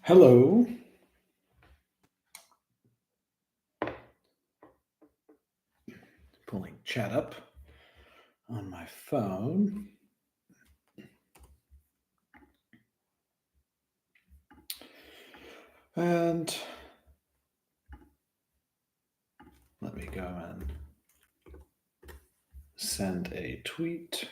Hello. Pulling chat up on my phone. And let me go and send a tweet.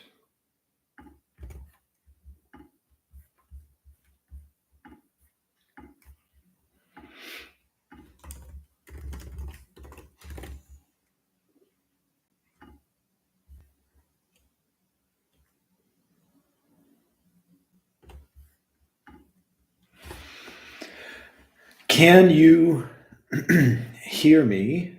Can you hear me?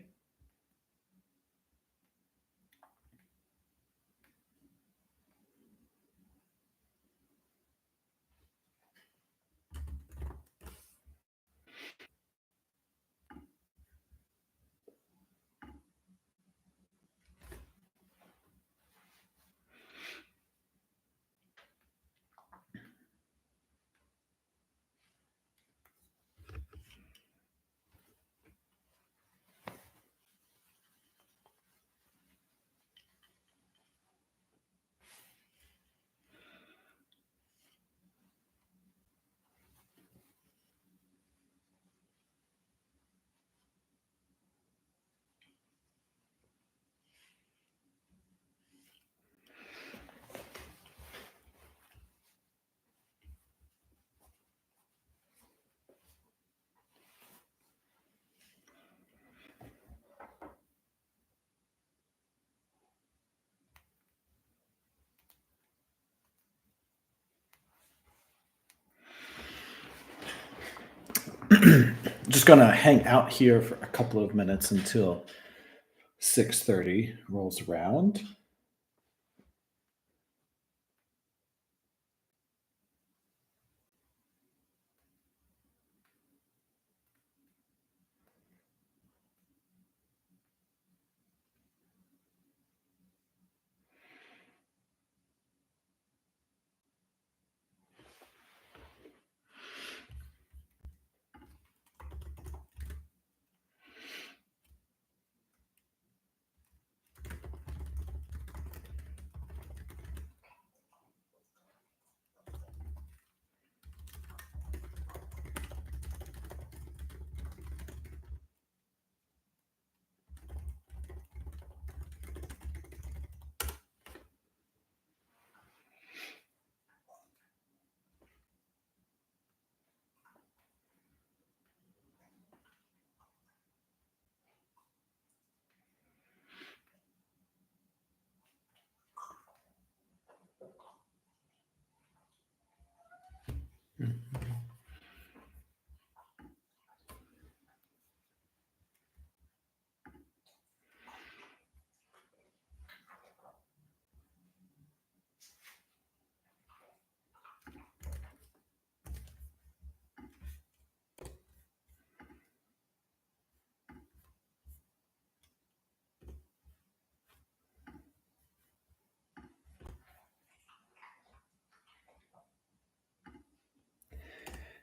Just going to hang out here for a couple of minutes until 6:30 rolls around.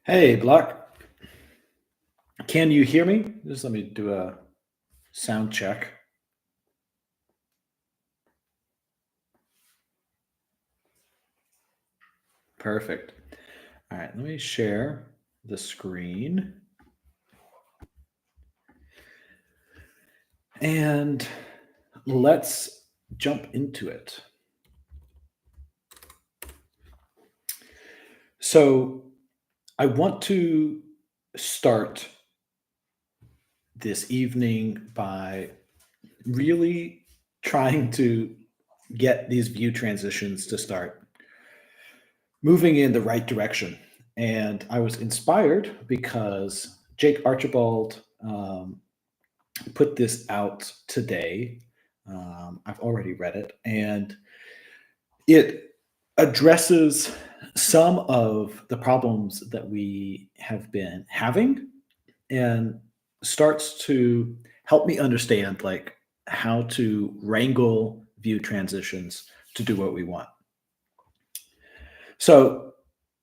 Hey, Block. Can you hear me? Just let me do a sound check. Perfect. All right, let me share the screen. And let's jump into it. So I want to start this evening by really trying to get these view transitions to start moving in the right direction. And I was inspired because Jake Archibald put this out today. I've already read it, and it addresses some of the problems that we have been having and starts to help me understand like how to wrangle view transitions to do what we want. So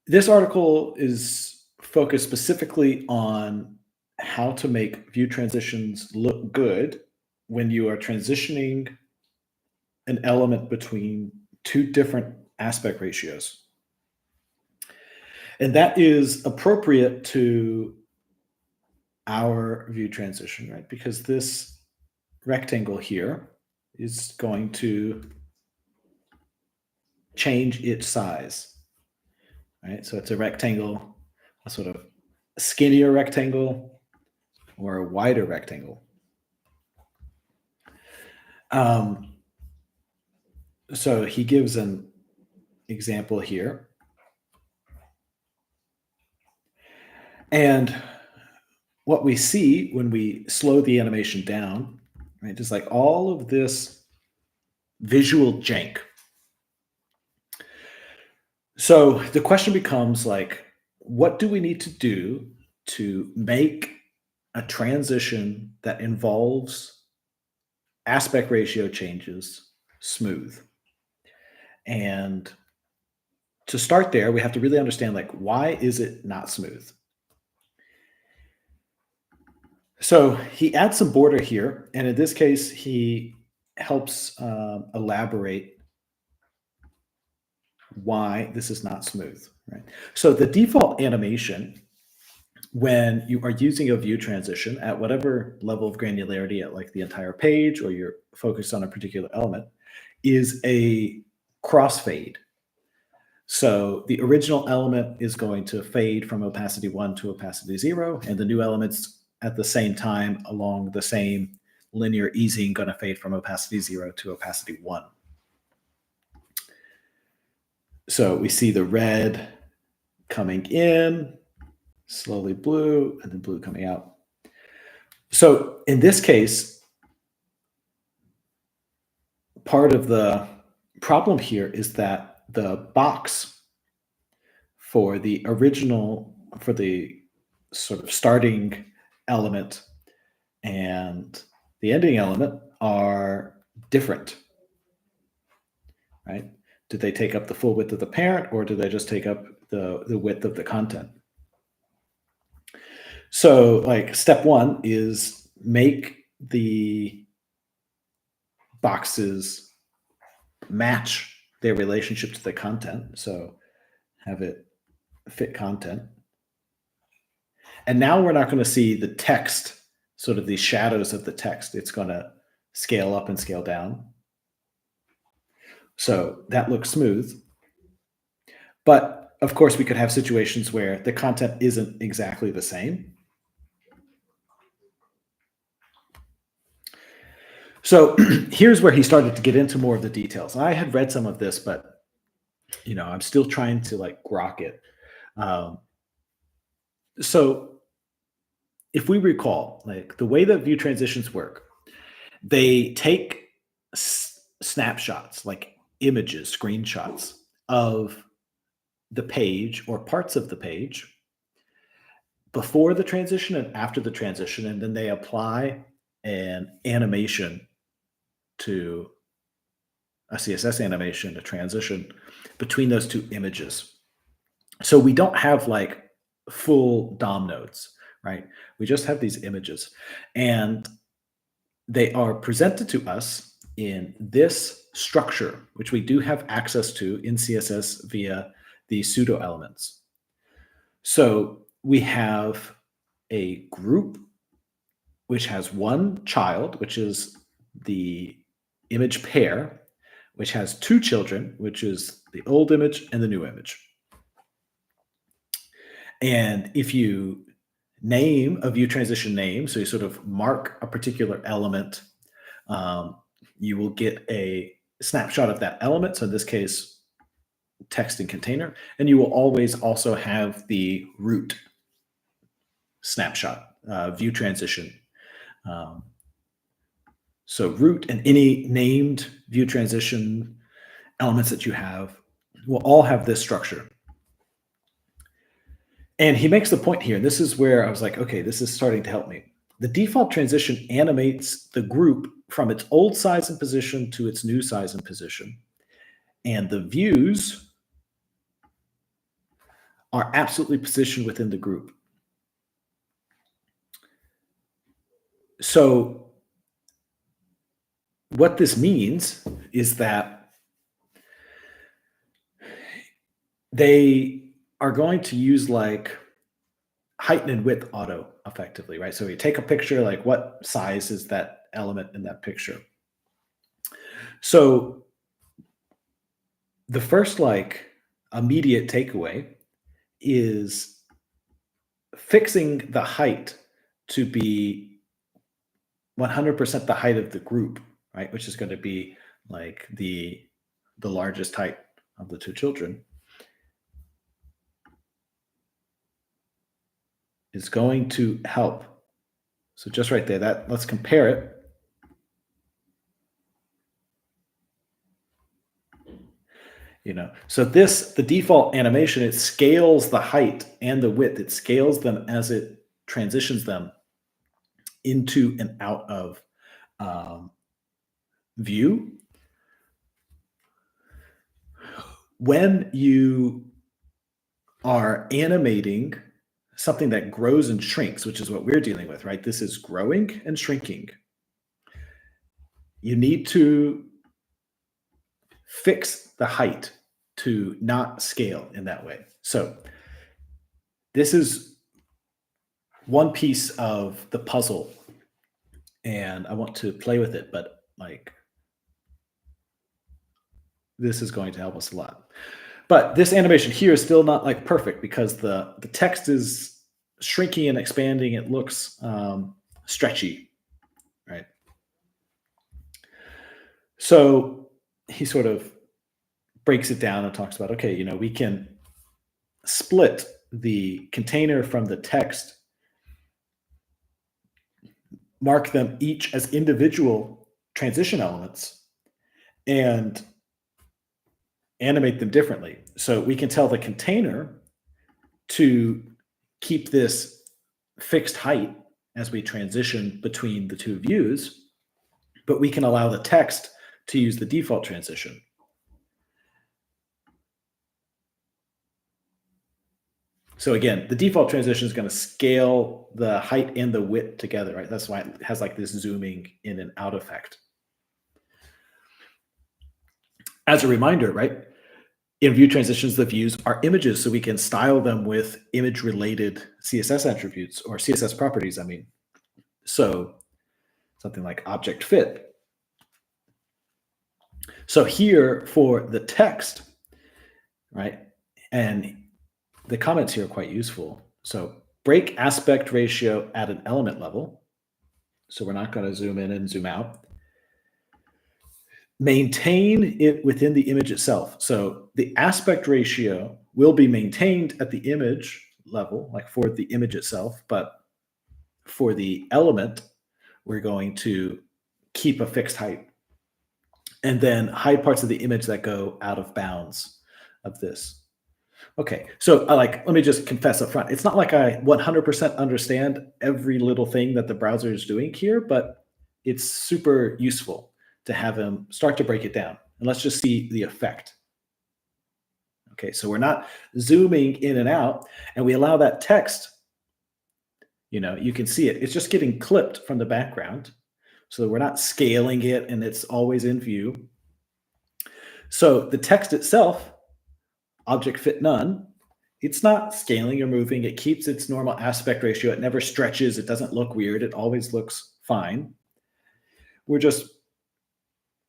this article is focus specifically on how to make view transitions look good when you are transitioning an element between two different aspect ratios. And that is appropriate to our view transition, right? Because this rectangle here is going to change its size, right? So it's a rectangle, a sort of skinnier rectangle or a wider rectangle. So he gives an example here. And what we see when we slow the animation down, right, is like all of this visual jank. So the question becomes like, what do we need to do to make a transition that involves aspect ratio changes smooth? And to start there, we have to really understand like, why is it not smooth? So he adds some border here, and in this case, he helps elaborate why this is not smooth, right? So the default animation when you are using a view transition at whatever level of granularity, at like the entire page or you're focused on a particular element, is a crossfade. So the original element is going to fade from opacity 1 to opacity 0, and the new elements at the same time along the same linear easing going to fade from opacity 0 to opacity 1. So we see the red coming in, slowly blue, and then blue coming out. So in this case, part of the problem here is that the box for the original, for the sort of starting element and the ending element are different, right? Do they take up the full width of the parent, or do they just take up the width of the content? So like step one is make the boxes match their relationship to the content. So have it fit content. And now we're not going to see the text, sort of the shadows of the text. It's going to scale up and scale down. So that looks smooth. But of course, we could have situations where the content isn't exactly the same. So here's where he started to get into more of the details. I had read some of this, but I'm still trying to like grok it. So if we recall, like the way that view transitions work, they take snapshots, like images, screenshots of the page or parts of the page before the transition and after the transition, and then they apply an animation to a CSS animation, a transition between those two images. So we don't have like full DOM nodes, right? We just have these images, and they are presented to us in this structure, which we do have access to in CSS via the pseudo elements. So we have a group which has one child, which is the image pair, which has two children, which is the old image and the new image. And if you name a view transition name, so you sort of mark a particular element, you will get a snapshot of that element. So in this case, text and container, and you will always also have the root snapshot, view transition. So root and any named view transition elements that you have will all have this structure. And he makes the point here, and this is where I was like, okay, this is starting to help me. The default transition animates the group from its old size and position to its new size and position. And the views are absolutely positioned within the group. So what this means is that they are going to use like height and width auto effectively, right? So you take a picture, like what size is that element in that picture? So the first like immediate takeaway is fixing the height to be 100% the height of the group, right? Which is going to be like the largest height of the two children is going to help. So just right there, that let's compare it. So the default animation, it scales the height and the width. It scales them as it transitions them into and out of view. When you are animating something that grows and shrinks, which is what we're dealing with, right? This is growing and shrinking. You need to fix the height to not scale in that way. So this is one piece of the puzzle, and I want to play with it, but like this is going to help us a lot. But this animation here is still not like perfect because the text is shrinking and expanding. It looks stretchy, right? So he sort of breaks it down and talks about, okay, we can split the container from the text, mark them each as individual transition elements, and animate them differently. So we can tell the container to keep this fixed height as we transition between the two views, but we can allow the text to use the default transition. So again, the default transition is going to scale the height and the width together, right? That's why it has like this zooming in and out effect. As a reminder, right? In view transitions, the views are images, so we can style them with image-related CSS attributes or CSS properties, I mean. So something like object fit. So here for the text, right? And the comments here are quite useful. So break aspect ratio at an element level. So we're not going to zoom in and zoom out. Maintain it within the image itself. So the aspect ratio will be maintained at the image level, like for the image itself, but for the element, we're going to keep a fixed height and then hide parts of the image that go out of bounds of this. Okay, so let me just confess up front. It's not like I 100% understand every little thing that the browser is doing here, but it's super useful to have him start to break it down. And let's just see the effect. Okay, so we're not zooming in and out, and we allow that text, you can see it. It's just getting clipped from the background. So we're not scaling it, and it's always in view. So the text itself, object fit none, it's not scaling or moving. It keeps its normal aspect ratio. It never stretches. It doesn't look weird. It always looks fine. We're just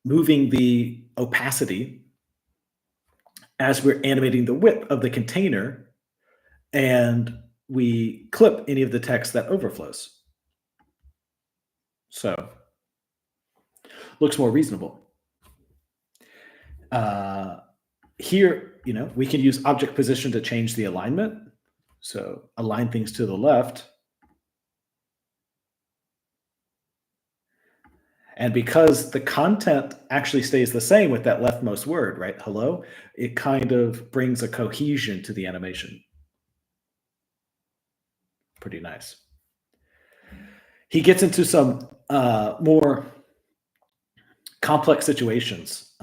moving the opacity as we're animating the width of the container, and we clip any of the text that overflows. So looks more reasonable. Here, we can use object position to change the alignment. So align things to the left. And because the content actually stays the same with that leftmost word, right? Hello, it kind of brings a cohesion to the animation. Pretty nice. He gets into some more complex situations,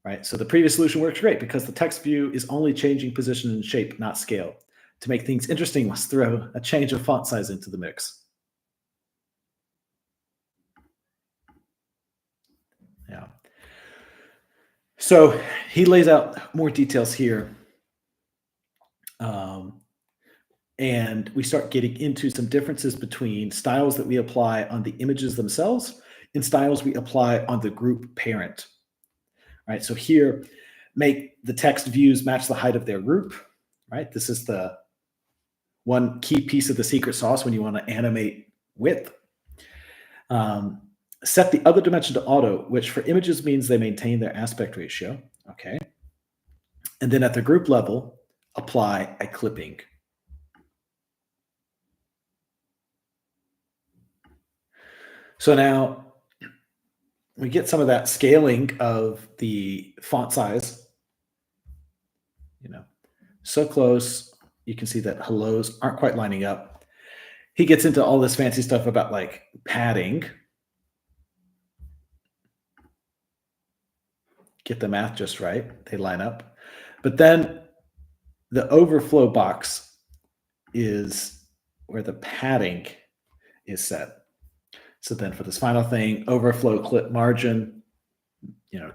right? So the previous solution works great because the text view is only changing position and shape, not scale. To make things interesting, let's throw a change of font size into the mix. Yeah. So he lays out more details here. And we start getting into some differences between styles that we apply on the images themselves and styles we apply on the group parent. Right. So here, make the text views match the height of their group. Right. This is the one key piece of the secret sauce when you want to animate width. Set the other dimension to auto, which for images means they maintain their aspect ratio. Okay. And then at the group level, apply a clipping. So now we get some of that scaling of the font size, so close. You can see that hellos aren't quite lining up. He gets into all this fancy stuff about like padding. Get the math just right. They line up. But then the overflow box is where the padding is set. So then for this final thing, overflow clip margin,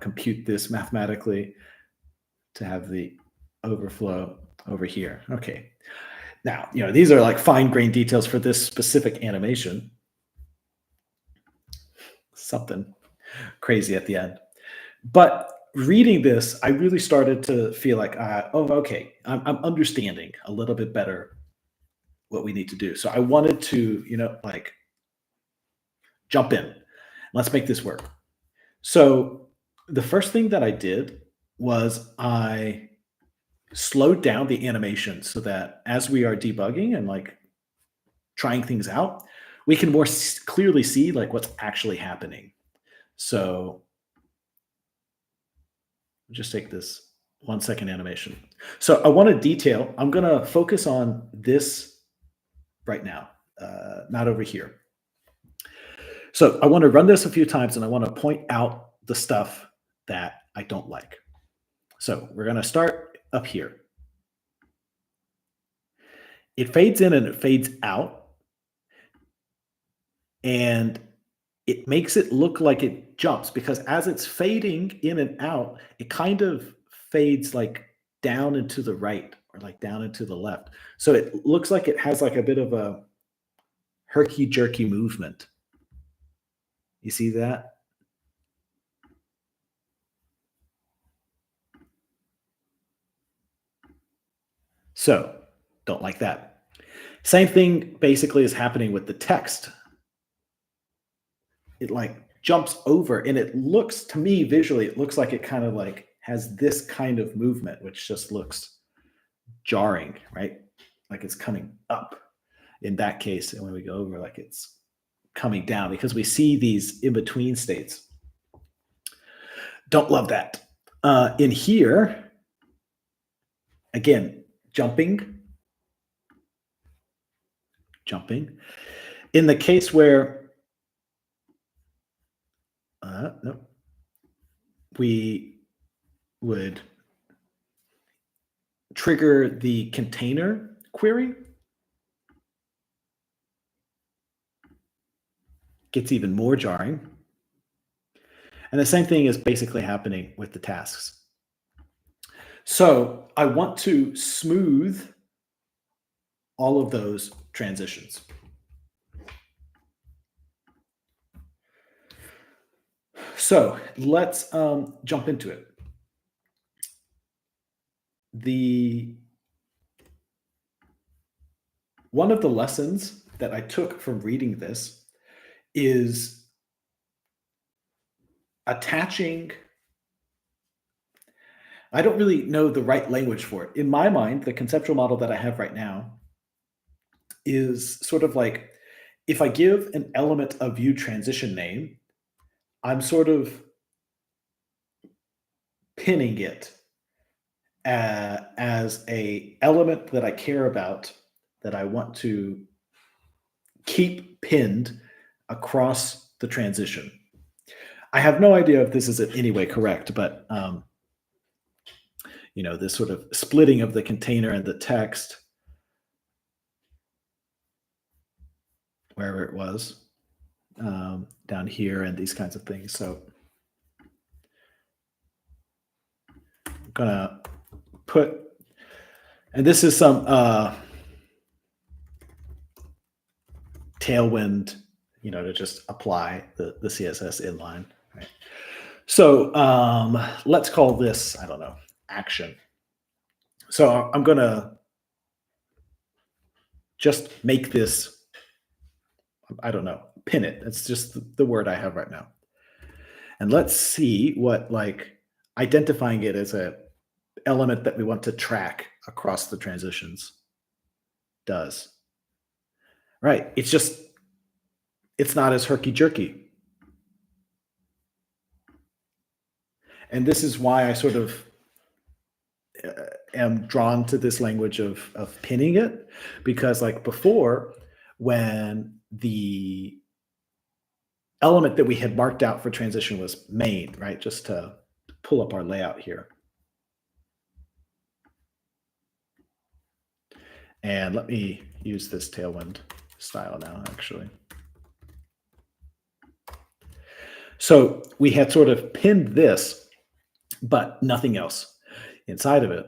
compute this mathematically to have the overflow over here. Okay. Now, these are like fine-grained details for this specific animation. Something crazy at the end. But reading this, I really started to feel like, okay, I'm understanding a little bit better what we need to do. So I wanted to, jump in. Let's make this work. So the first thing that I did was I slowed down the animation so that as we are debugging and like trying things out, we can more clearly see like what's actually happening. So just take this 1 second animation. So I want to detail, I'm going to focus on this right now, not over here. So I want to run this a few times and I want to point out the stuff that I don't like. So we're going to start up here. It fades in and it fades out. And it makes it look like it jumps because as it's fading in and out, it kind of fades like down and to the right or like down and to the left. So it looks like it has like a bit of a herky-jerky movement. You see that? So don't like that. Same thing basically is happening with the text. It like jumps over and it looks to me visually, it looks like it kind of like has this kind of movement, which just looks jarring, right? Like it's coming up in that case. And when we go over, like it's coming down because we see these in between states. Don't love that. In here, again, jumping. In the case where, no, we would trigger the container query, gets even more jarring. And the same thing is basically happening with the tasks. So I want to smooth all of those transitions. So let's jump into it. One of the lessons that I took from reading this is attaching. I don't really know the right language for it. In my mind, the conceptual model that I have right now is sort of like if I give an element a view transition name, I'm sort of pinning it as a element that I care about that I want to keep pinned across the transition. I have no idea if this is in any way correct, but this sort of splitting of the container and the text, wherever it was, down here and these kinds of things. So I'm gonna put, and this is some Tailwind, to just apply the CSS inline. Right? So let's call this, I don't know, action. So I'm gonna just make this, I don't know, pin it. That's just the word I have right now. And let's see what identifying it as a element that we want to track across the transitions does. Right. It's not as herky-jerky. And this is why I sort of am drawn to this language of pinning it, because like before, when the element that we had marked out for transition was main, right? Just to pull up our layout here. And let me use this Tailwind style now, actually. So we had sort of pinned this, but nothing else inside of it.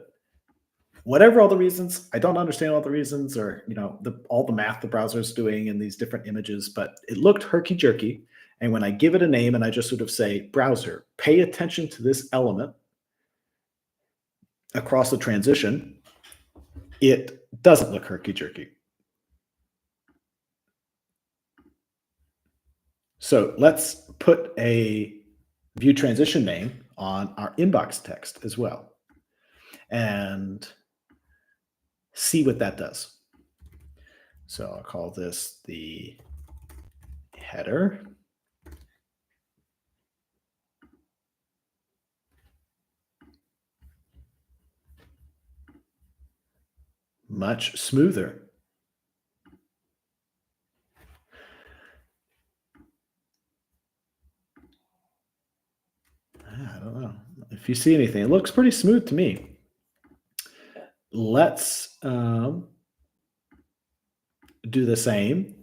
Whatever all the reasons, I don't understand all the reasons, or all the math the browser is doing in these different images, but it looked herky-jerky. And when I give it a name and I just sort of say, browser, pay attention to this element across the transition, it doesn't look herky-jerky. So let's put a view transition name on our inbox text as well and see what that does. So I'll call this the header. Much smoother. I don't know if you see anything. It looks pretty smooth to me. Let's do the same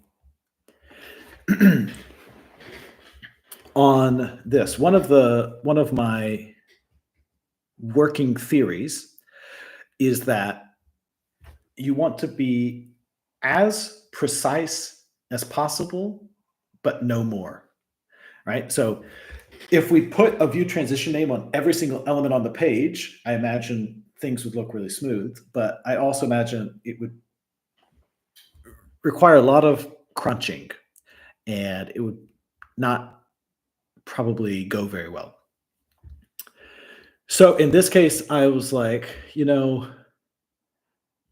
on this. One of my working theories is that you want to be as precise as possible, but no more, right? So if we put a view transition name on every single element on the page, I imagine things would look really smooth, but I also imagine it would require a lot of crunching and it would not probably go very well. So in this case, I was like,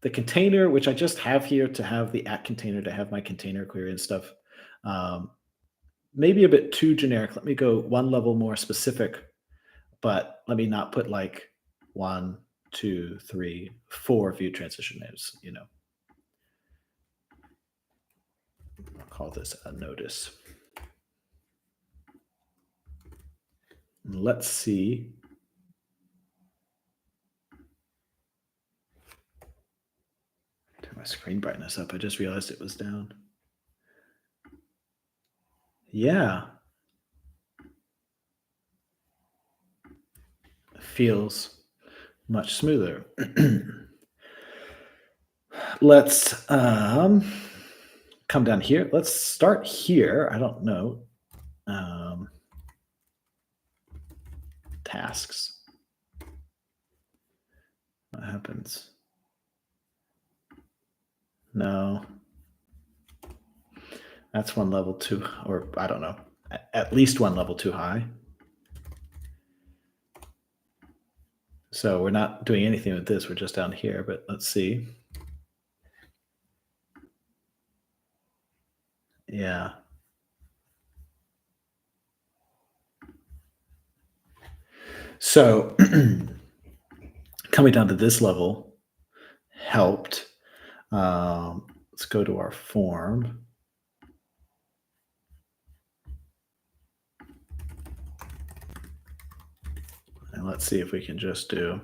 the container, which I just have here to have the @ container to have my container query and stuff, maybe a bit too generic. Let me go one level more specific, but let me not put like 1, 2, 3, 4 view transition names, I'll call this a notice. Let's see. Turn my screen brightness up. I just realized it was down. Yeah. Feels much smoother. Let's come down here. Let's start here. I don't know. Tasks. What happens? No. That's one level too, or I don't know, at least one level too high. So we're not doing anything with this. We're just down here, but let's see. Yeah. So coming down to this level helped. Let's go to our form. And let's see if we can just do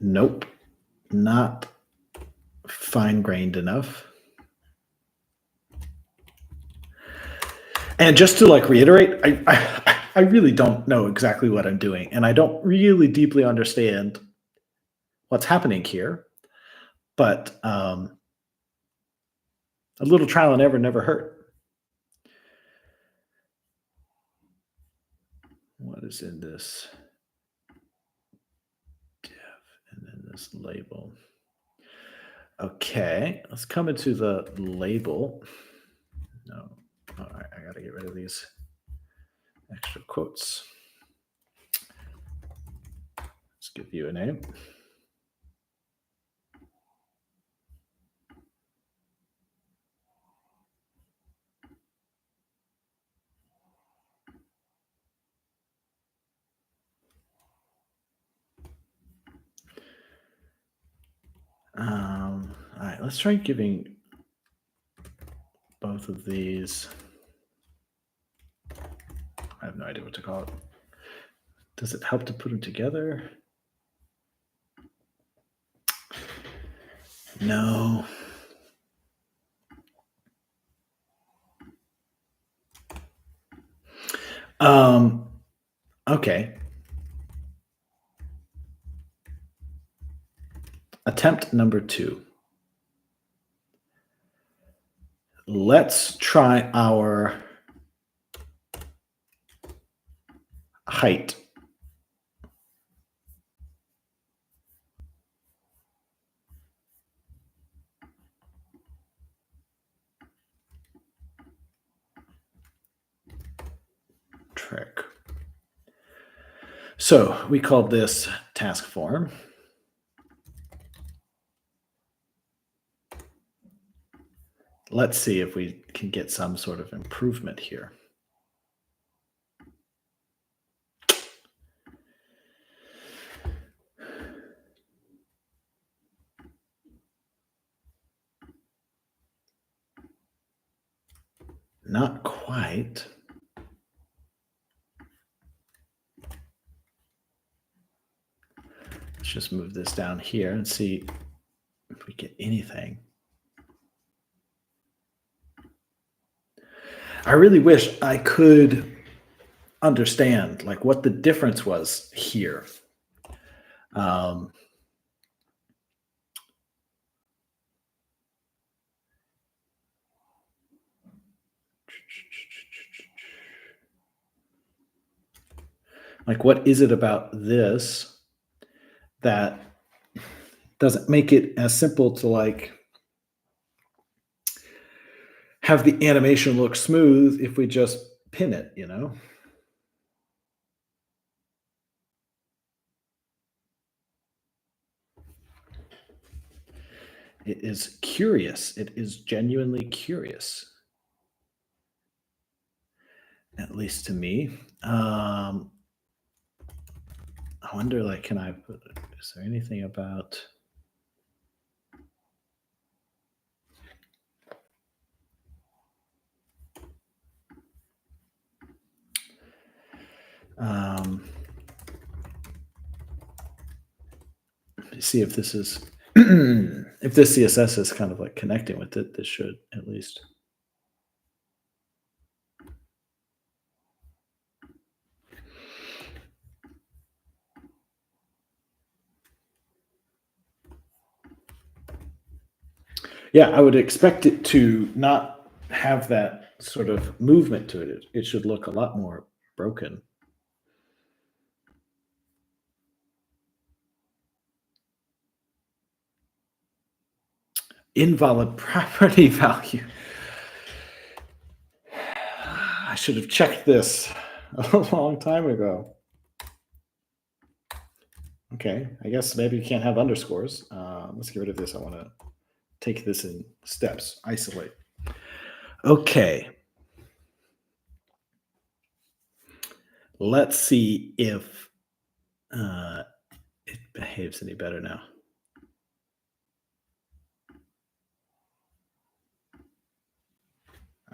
Nope, not fine-grained enough. And just to like reiterate, I really don't know exactly what I'm doing, and I don't really deeply understand what's happening here. But a little trial and error never hurt. What is in this div and then this label? Okay, let's come into the label. No, all right, I got to get rid of these extra quotes. Let's give you a name. All right, let's try giving both of these. I have no idea what to call it. Does it help to put them together? No. Okay. Attempt number 2. Let's try our height. Trick. So we call this task form. Let's see if we can get some sort of improvement here. Not quite. Let's just move this down here and see if we get anything. I really wish I could understand like what the difference was here. Like, what is it about this that doesn't make it as simple to like have the animation look smooth if we just pin it, you know? It is curious. It is genuinely curious. At least to me. I wonder, like, can I put, is there anything about, see if this is, if this CSS is kind of like connecting with it, this should at least. Yeah, I would expect it to not have that sort of movement to it. It should look a lot more broken. Invalid property value. I should have checked this a long time ago. Okay, I guess maybe you can't have underscores. Let's get rid of this. I want to take this in steps, isolate. Okay. Let's see if it behaves any better now.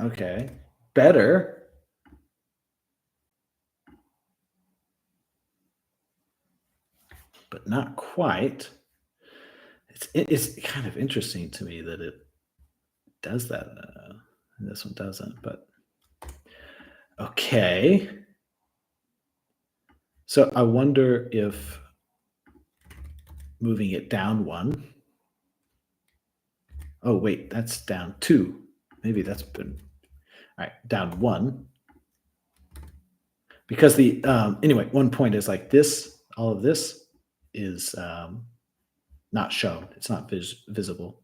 Okay, better. But not quite. It's kind of interesting to me that it does that, and this one doesn't, but okay. So I wonder if moving it down 1. Oh, wait, that's down 2. Maybe that's been alright, down 1. Because anyway, one point is like this, all of this is, not shown. It's not visible.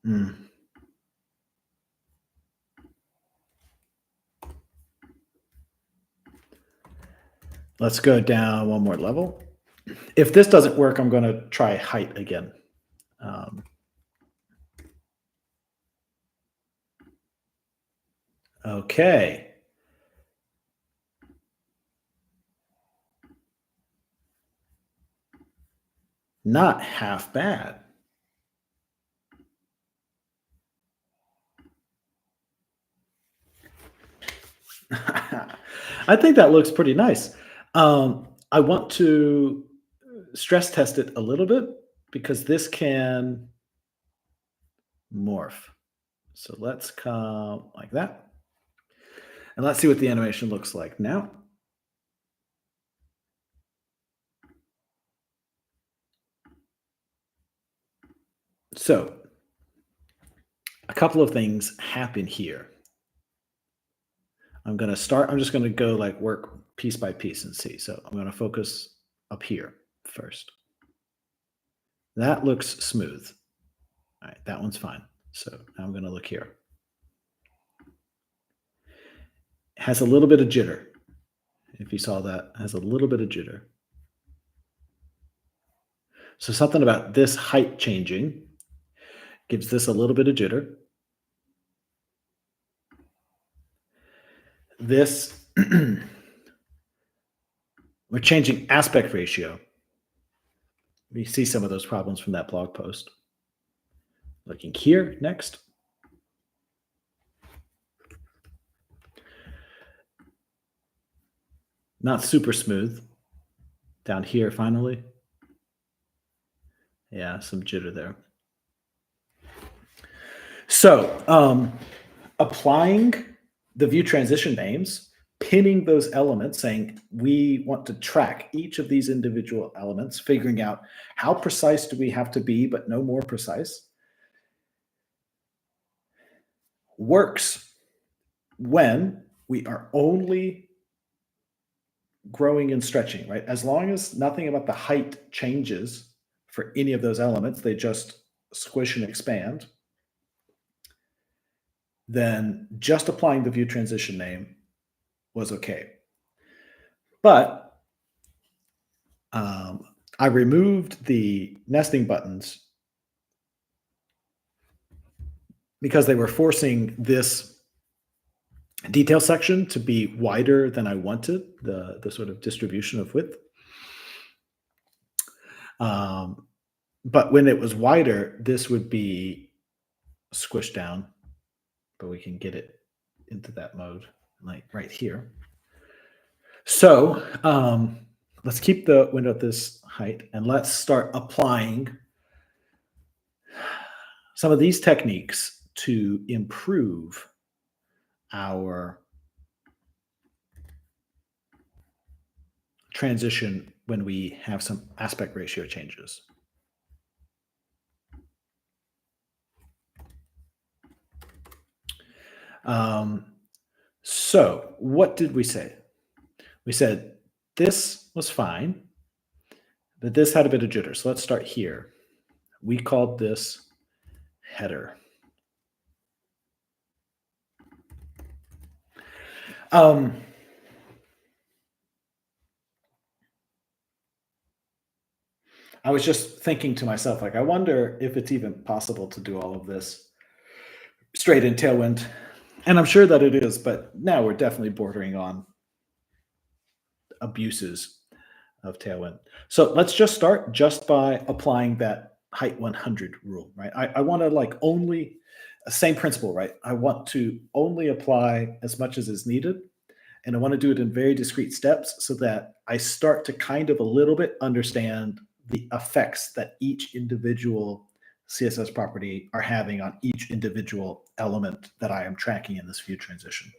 Mm. Let's go down one more level. If this doesn't work, I'm gonna try height again. Okay. Not half bad. I think that looks pretty nice. I want to stress test it a little bit because this can morph. So let's come like that. And let's see what the animation looks like now. So a couple of things happen here. I'm just going to go like work piece by piece and see. So I'm going to focus up here first. That looks smooth. All right, that one's fine. So now I'm going to look here. It has a little bit of jitter. If you saw that, it has a little bit of jitter. So something about this height changing gives this a little bit of jitter. This, we're changing aspect ratio. We see some of those problems from that blog post. Looking here next. Not super smooth. Down here finally. Yeah, some jitter there. So applying the view transition names, pinning those elements, saying we want to track each of these individual elements, figuring out how precise do we have to be, but no more precise, works when we are only growing and stretching, right? As long as nothing about the height changes for any of those elements, they just squish and expand, then just applying the view transition name was okay. But I removed the nesting buttons because they were forcing this detail section to be wider than I wanted, the sort of distribution of width. But when it was wider, this would be squished down, but we can get it into that mode, like right here. So let's keep the window at this height, and let's start applying some of these techniques to improve our transition when we have some aspect ratio changes. So what did we say? We said this was fine, but this had a bit of jitter. So let's start here. We called this header. I was just thinking to myself, like, I wonder if it's even possible to do all of this straight in Tailwind. And I'm sure that it is, but now we're definitely bordering on abuses of Tailwind. So let's just start just by applying that height 100 rule, right? I want to like only, same principle, right? I want to only apply as much as is needed. And I want to do it in very discrete steps so that I start to kind of a little bit understand the effects that each individual CSS property are having on each individual element that I am tracking in this view transition.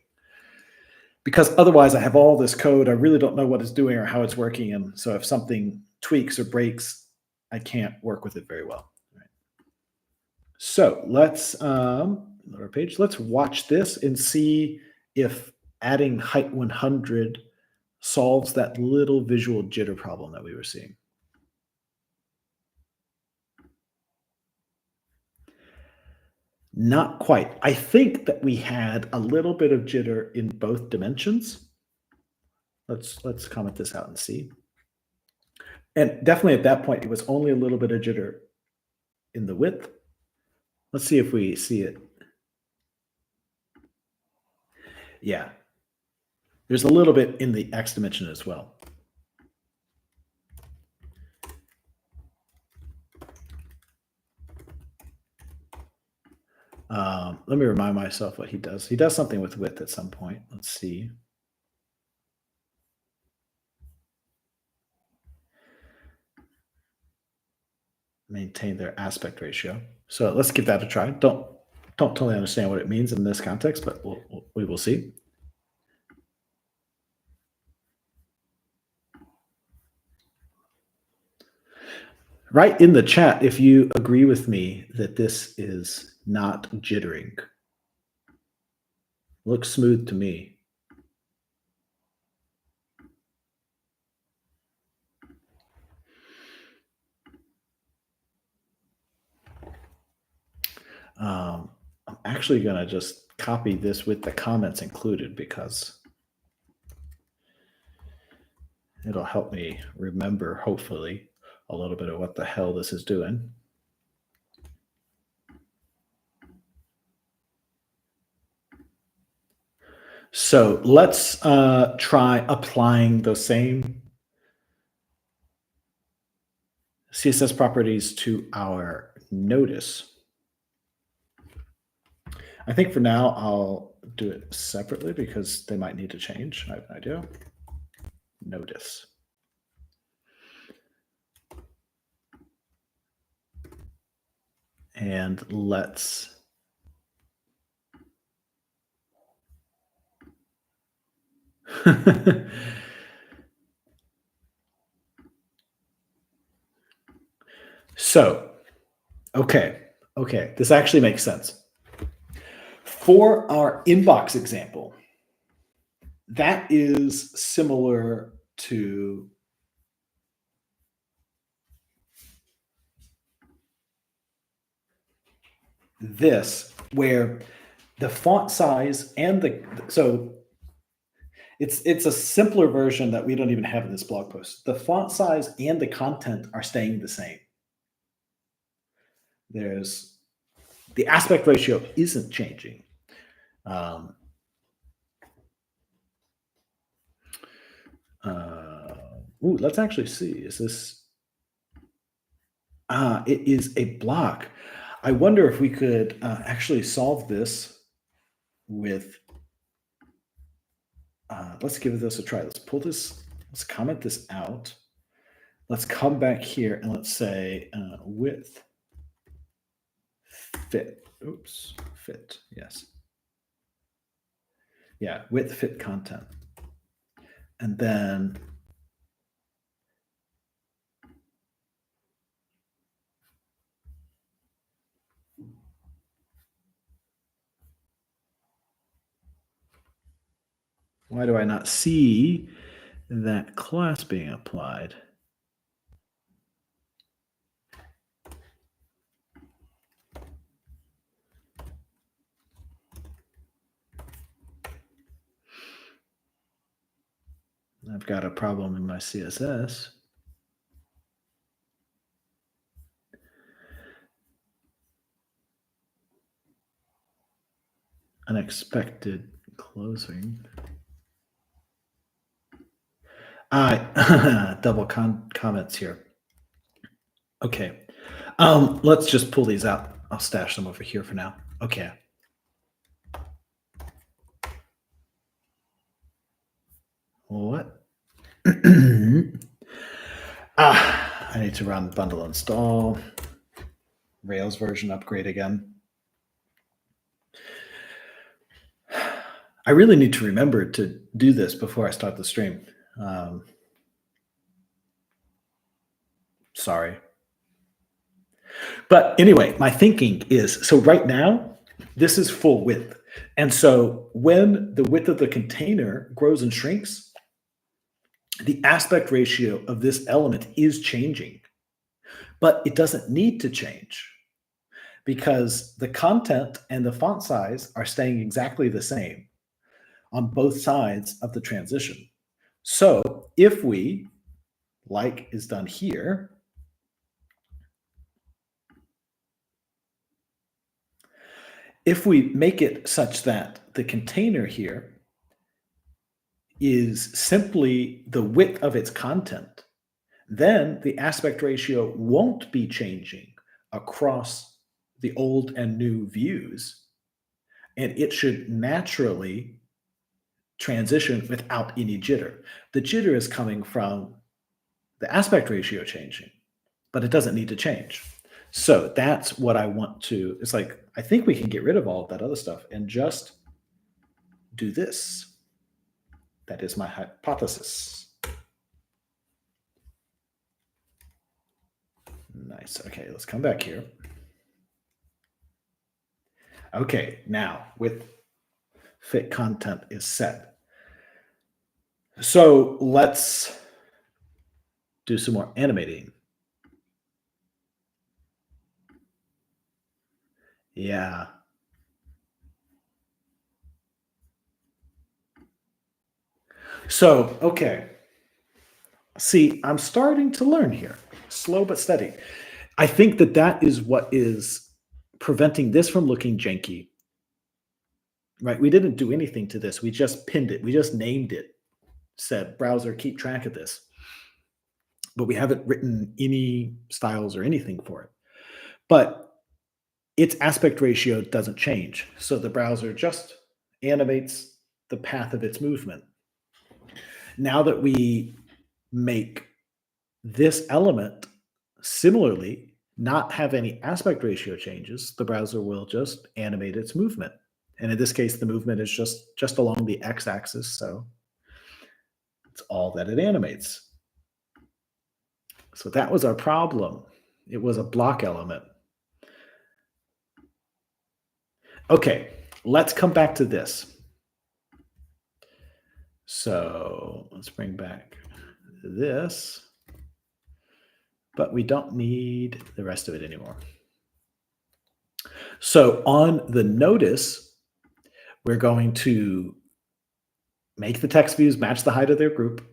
Because otherwise I have all this code, I really don't know what it's doing or how it's working. And so if something tweaks or breaks, I can't work with it very well. Right. So let's another page. Let's watch this and see if adding height 100 solves that little visual jitter problem that we were seeing. Not quite. I think that we had a little bit of jitter in both dimensions. Let's comment this out and see. And definitely at that point, it was only a little bit of jitter in the width. Let's see if we see it. Yeah. There's a little bit in the X dimension as well. Let me remind myself what he does. He does something with width at some point. Let's see. Maintain their aspect ratio. So let's give that a try. Don't totally understand what it means in this context, but we will see. Write in the chat if you agree with me that this is not jittering. Looks smooth to me. I'm actually going to just copy this with the comments included because it'll help me remember, hopefully, a little bit of what the hell this is doing. So let's try applying those same CSS properties to our notice. I think for now, I'll do it separately because they might need to change. I have an idea. Notice. And let's so, okay, this actually makes sense. For our inbox example, that is similar to this, where the font size and it's a simpler version that we don't even have in this blog post. The font size and the content are staying the same. There's the aspect ratio isn't changing. Let's actually see. Is this? It is a block. I wonder if we could actually solve this with. Let's give this a try. Let's pull this. Let's comment this out. Let's come back here and let's say width fit. Oops, fit. Yes. Yeah, width fit content. And then why do I not see that class being applied? I've got a problem in my CSS. Unexpected closing. Double comments here. Okay. Let's just pull these out. I'll stash them over here for now. Okay. What? I need to run bundle install, Rails version upgrade again. I really need to remember to do this before I start the stream. Sorry. But anyway, my thinking is, so right now, this is full width. And so when the width of the container grows and shrinks, the aspect ratio of this element is changing. But it doesn't need to change because the content and the font size are staying exactly the same on both sides of the transition. So if we, like is done here, if we make it such that the container here is simply the width of its content, then the aspect ratio won't be changing across the old and new views, and it should naturally transition without any jitter. The jitter is coming from the aspect ratio changing, but it doesn't need to change. So that's what I want to, it's like, I think we can get rid of all of that other stuff and just do this. That is my hypothesis. Nice. Okay, let's come back here. Okay, now with fit content is set. So let's do some more animating. Yeah. So, okay. See, I'm starting to learn here, slow but steady. I think that that is what is preventing this from looking janky, right? We didn't do anything to this. We just pinned it. We just named it, said, browser, keep track of this. But we haven't written any styles or anything for it. But its aspect ratio doesn't change. So the browser just animates the path of its movement. Now that we make this element similarly not have any aspect ratio changes, the browser will just animate its movement. And in this case, the movement is just along the x-axis, so it's all that it animates. So that was our problem. It was a block element. Okay, let's come back to this. So let's bring back this, but we don't need the rest of it anymore. So on the notice, we're going to make the text views match the height of their group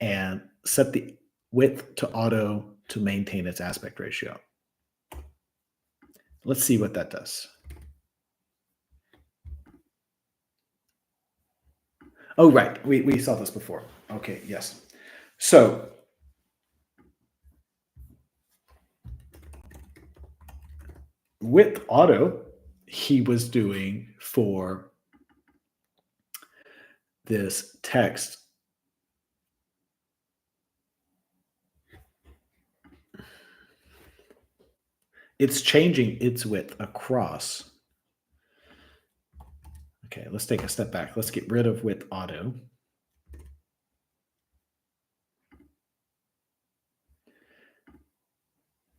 and set the width to auto to maintain its aspect ratio. Let's see what that does. Oh, right. We saw this before. Okay, yes. So with auto, he was doing for this text. It's changing its width across. Okay, let's take a step back. Let's get rid of width auto.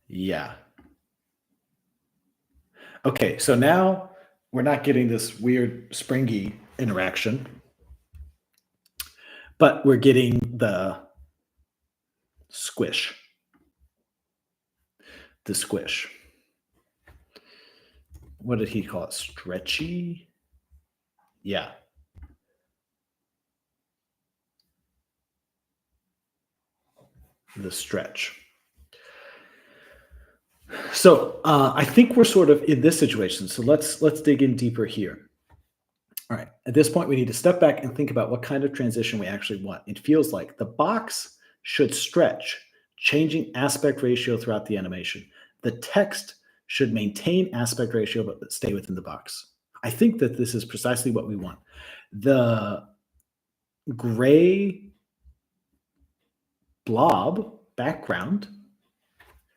Yeah. Okay, so now we're not getting this weird springy interaction, but we're getting the squish. The squish. What did he call it? Stretchy? Yeah. The stretch. So I think we're sort of in this situation. So let's dig in deeper here. All right. At this point, we need to step back and think about what kind of transition we actually want. It feels like the box should stretch, changing aspect ratio throughout the animation. The text should maintain aspect ratio but stay within the box. I think that this is precisely what we want. The gray blob background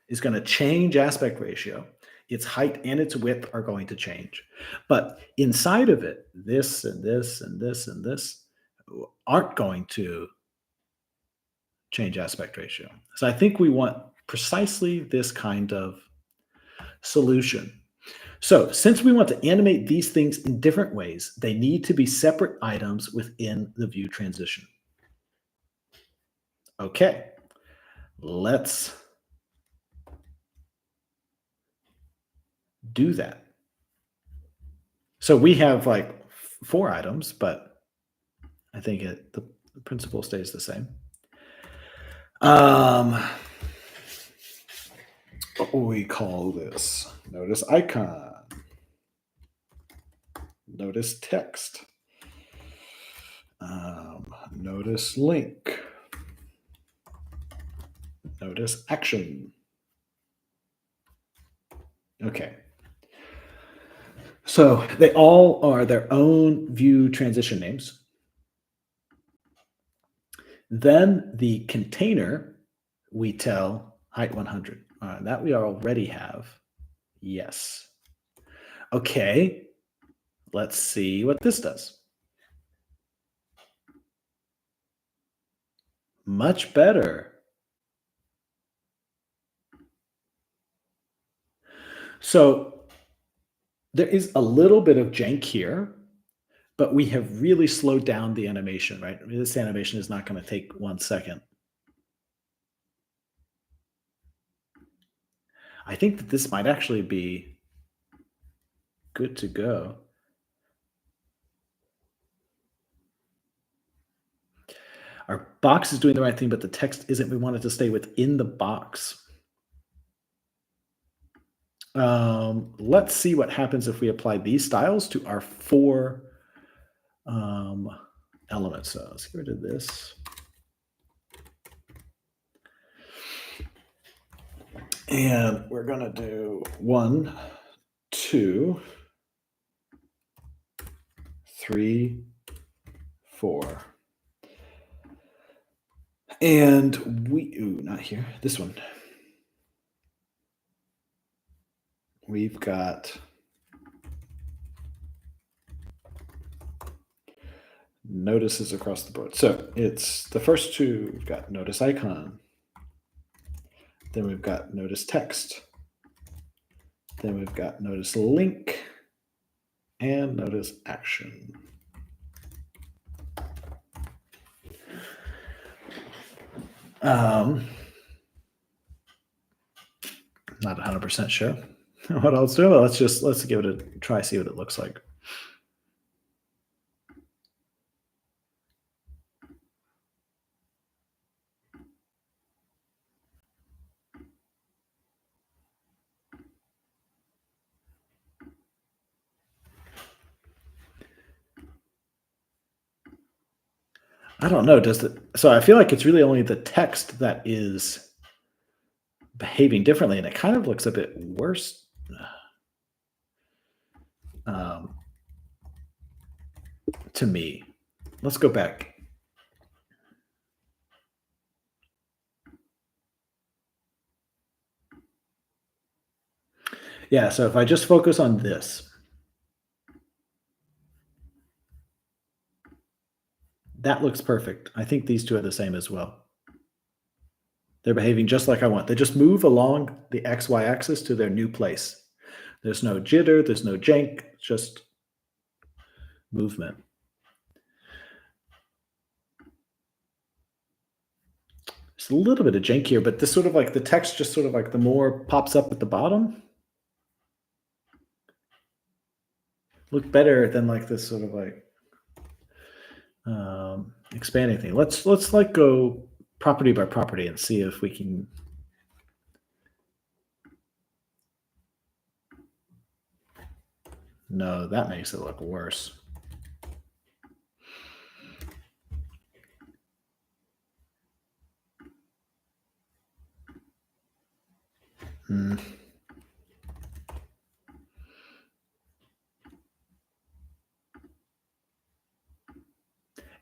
is going to change aspect ratio. Its height and its width are going to change. But inside of it, this and this and this and this aren't going to change aspect ratio. So I think we want precisely this kind of solution. So since we want to animate these things in different ways, they need to be separate items within the view transition. Okay, let's do that. So we have like 4 items, but I think the principle stays the same. What will we call this? Notice icon. Notice text. Notice link. Notice action. Okay. So they all are their own view transition names. Then the container, we tell height 100. That we already have. Yes. Okay. Let's see what this does. Much better. So there is a little bit of jank here, but we have really slowed down the animation, right? I mean, this animation is not going to take 1 second. I think that this might actually be good to go. Our box is doing the right thing, but the text isn't. We want it to stay within the box. Let's see what happens if we apply these styles to our 4 elements. So let's get rid of this. And we're going to do 1, 2, 3, 4. And not here, this one. We've got notices across the board. So it's the first 2, we've got notice icon. Then we've got notice text. Then we've got notice link and notice action. Not 100% sure what else to do. Let's give it a try, see what it looks like. I don't know. So I feel like it's really only the text that is behaving differently, and it kind of looks a bit worse. To me. Let's go back. Yeah, so if I just focus on this, that looks perfect. I think these 2 are the same as well. They're behaving just like I want. They just move along the XY axis to their new place. There's no jitter, there's no jank, just movement. There's a little bit of jank here, but this sort of like the text just sort of like the more pops up at the bottom. Look better than like this sort of like expanding thing. Let's like go property by property and see if we can. No, that makes it look worse.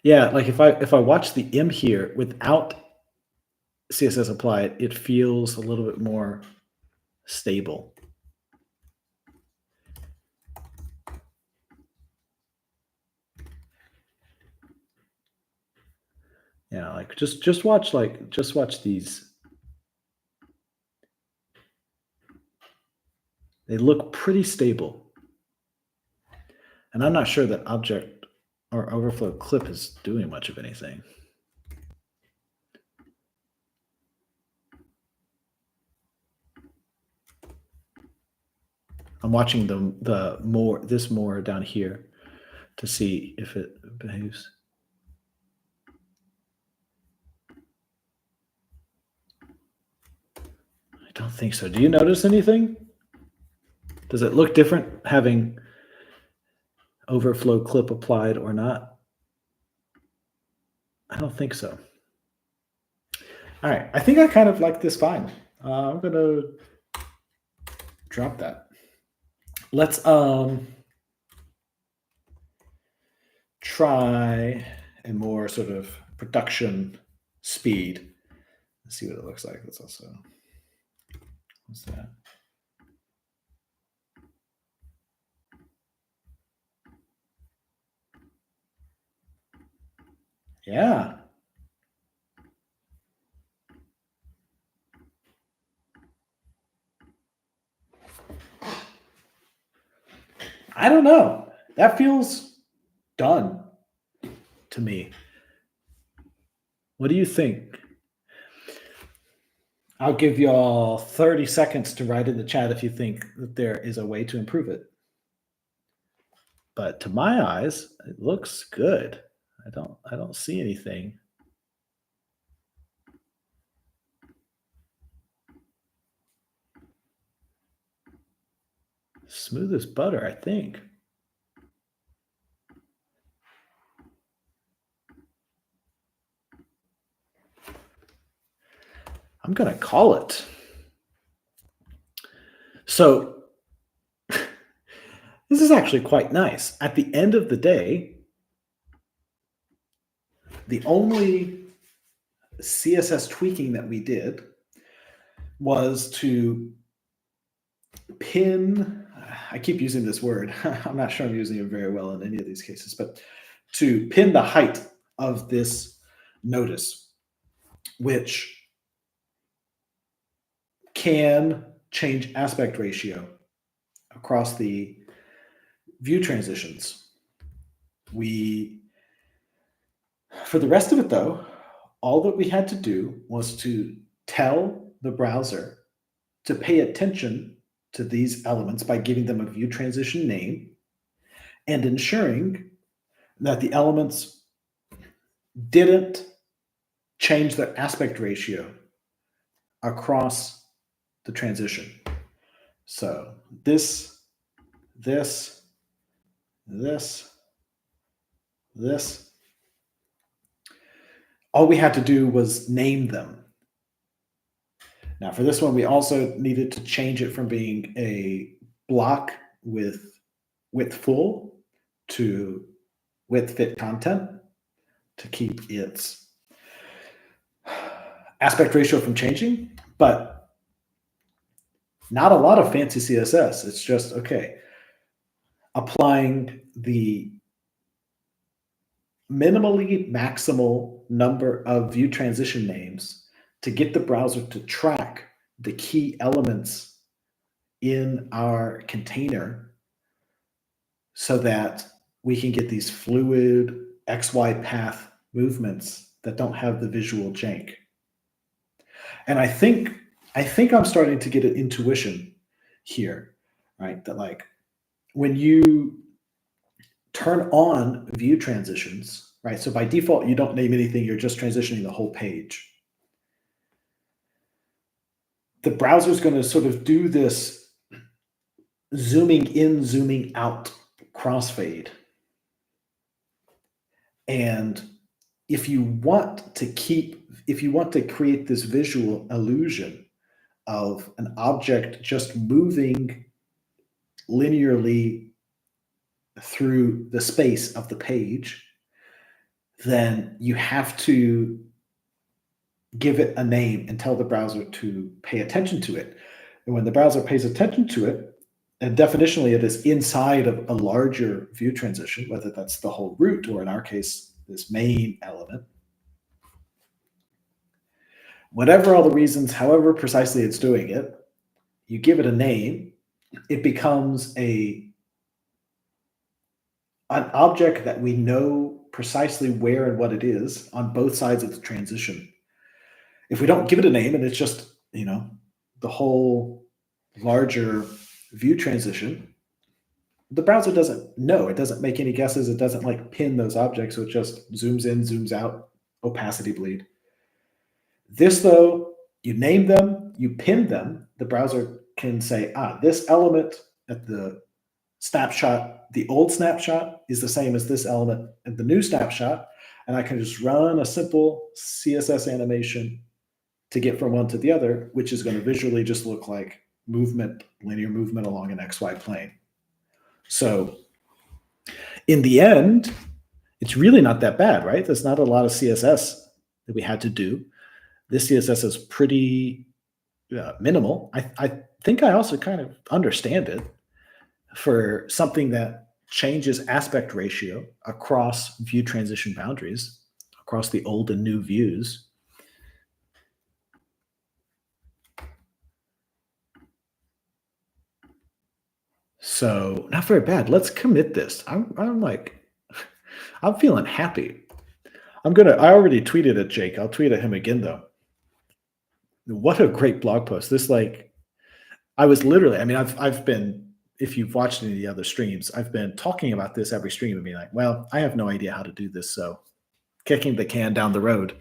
Yeah, like if I watch the M here without CSS applied, it feels a little bit more stable. Yeah, like just watch these. They look pretty stable. And I'm not sure that object or overflow clip is doing much of anything. I'm watching this more down here to see if it behaves. I don't think so. Do you notice anything? Does it look different having overflow clip applied or not? I don't think so. All right, I think I kind of like this fine. I'm gonna drop that. Let's try a more sort of production speed. Let's see what it looks like. Let's also, what's that? Yeah. I don't know. That feels done to me. What do you think? I'll give you all 30 seconds to write in the chat if you think that there is a way to improve it. But to my eyes, it looks good. I don't see anything. Smooth as butter, I think. I'm going to call it. So this is actually quite nice. At the end of the day, the only CSS tweaking that we did was to pin, I keep using this word. I'm not sure I'm using it very well in any of these cases, but to pin the height of this notice, which can change aspect ratio across the view transitions. For the rest of it though, all that we had to do was to tell the browser to pay attention to these elements by giving them a view transition name and ensuring that the elements didn't change their aspect ratio across the transition. So this, all we had to do was name them. Now for this one, we also needed to change it from being a block with width full to width fit content to keep its aspect ratio from changing, but not a lot of fancy CSS. It's just, okay, applying the minimally maximal number of view transition names to get the browser to track the key elements in our container so that we can get these fluid XY path movements that don't have the visual jank. And I think I'm starting to get an intuition here, right? That like when you turn on view transitions, right? So by default, you don't name anything, you're just transitioning the whole page. The browser is going to sort of do this zooming in, zooming out crossfade. And if you want to create this visual illusion of an object just moving linearly through the space of the page, then you have to give it a name and tell the browser to pay attention to it. And when the browser pays attention to it, and definitionally it is inside of a larger view transition, whether that's the whole root or in our case, this main element, whatever all the reasons, however precisely it's doing it, you give it a name, it becomes an object that we know precisely where and what it is on both sides of the transition. If we don't give it a name and it's just, the whole larger view transition, the browser doesn't know. It doesn't make any guesses. It doesn't like pin those objects. So it just zooms in, zooms out, opacity bleed. This though, you name them, you pin them, the browser can say, this element at the snapshot, the old snapshot is the same as this element at the new snapshot. And I can just run a simple CSS animation to get from one to the other, which is going to visually just look like movement, linear movement along an XY plane. So in the end, it's really not that bad, right? There's not a lot of CSS that we had to do. This CSS is pretty minimal. I think I also kind of understand it for something that changes aspect ratio across view transition boundaries, across the old and new views. So not very bad. Let's commit this. I'm feeling happy. I already tweeted at Jake. I'll tweet at him again though. What a great blog post. I was literally, I've been, if you've watched any of the other streams, I've been talking about this every stream and being like, well, I have no idea how to do this. So kicking the can down the road.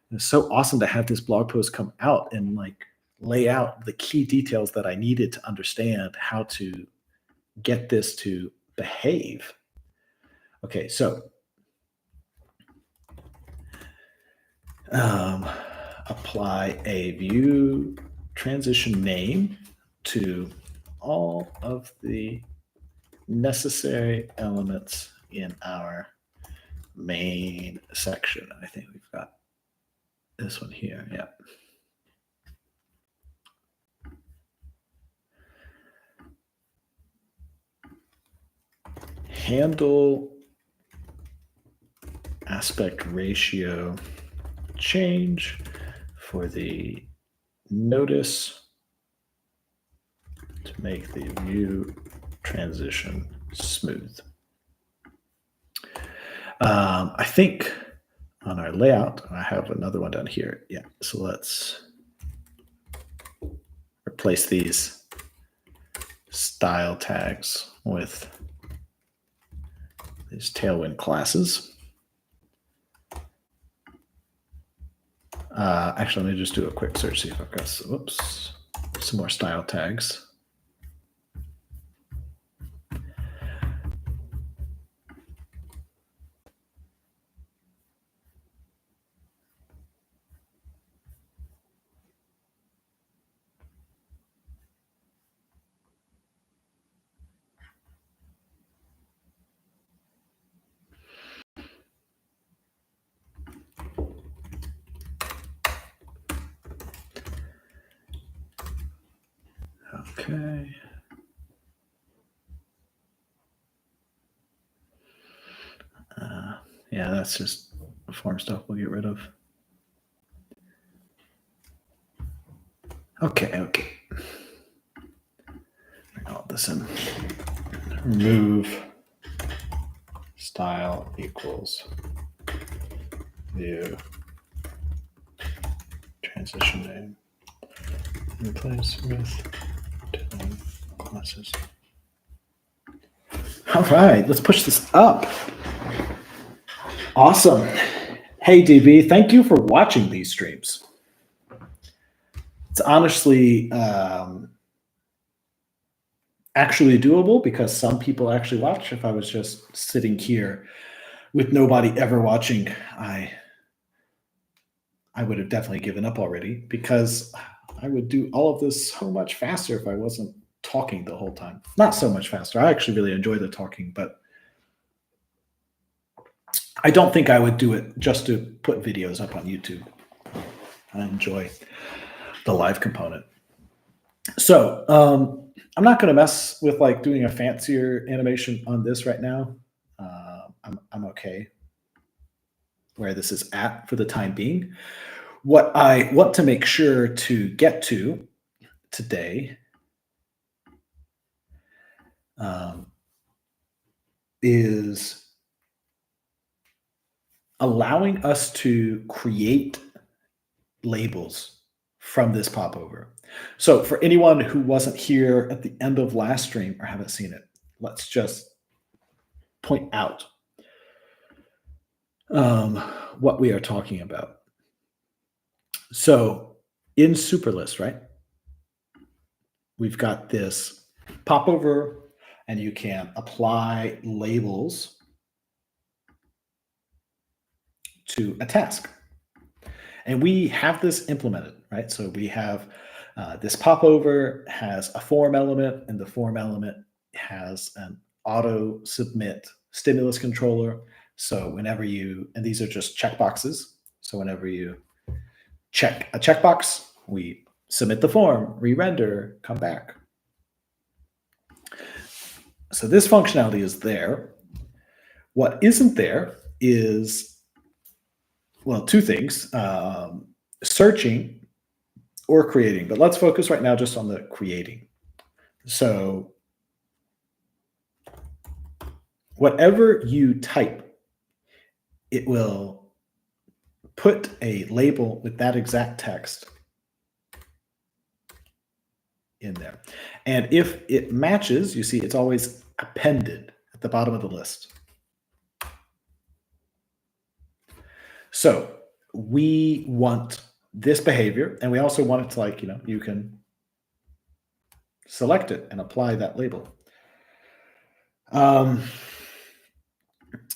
It's so awesome to have this blog post come out and like lay out the key details that I needed to understand how to get this to behave. Okay, so apply a view transition name to all of the necessary elements in our main section. I think we've got this one here. Yeah. Handle aspect ratio change for the notice to make the view transition smooth. I think on our layout, I have another one down here. Yeah, so let's replace these style tags with these Tailwind classes. Actually, let me just do a quick search, see if I've got some more style tags. Okay. Yeah, that's just form stuff we'll get rid of. Okay. Bring all this in. Remove style equals view transition name. Replace with classes. All right, let's push this up. Awesome. Hey, DB, thank you for watching these streams. It's honestly actually doable because some people actually watch. If I was just sitting here with nobody ever watching, I would have definitely given up already because I would do all of this so much faster if I wasn't talking the whole time. Not so much faster. I actually really enjoy the talking, but I don't think I would do it just to put videos up on YouTube. I enjoy the live component. So I'm not going to mess with like doing a fancier animation on this right now. I'm okay where this is at for the time being. What I want to make sure to get to today um, is allowing us to create labels from this popover. So for anyone who wasn't here at the end of last stream or haven't seen it, let's just point out what we are talking about. So in Superlist, right, we've got this popover, and you can apply labels to a task. And we have this implemented, right? So we have this popover has a form element, and the form element has an auto submit stimulus controller. So whenever you, and these are just checkboxes. So whenever you check a checkbox, we submit the form, re-render, come back. So this functionality is there. What isn't there is, well, two things, searching or creating, but let's focus right now just on the creating. So whatever you type, it will put a label with that exact text in there. And if it matches, you see it's always appended at the bottom of the list. So we want this behavior, and we also want it to, like, you can select it and apply that label.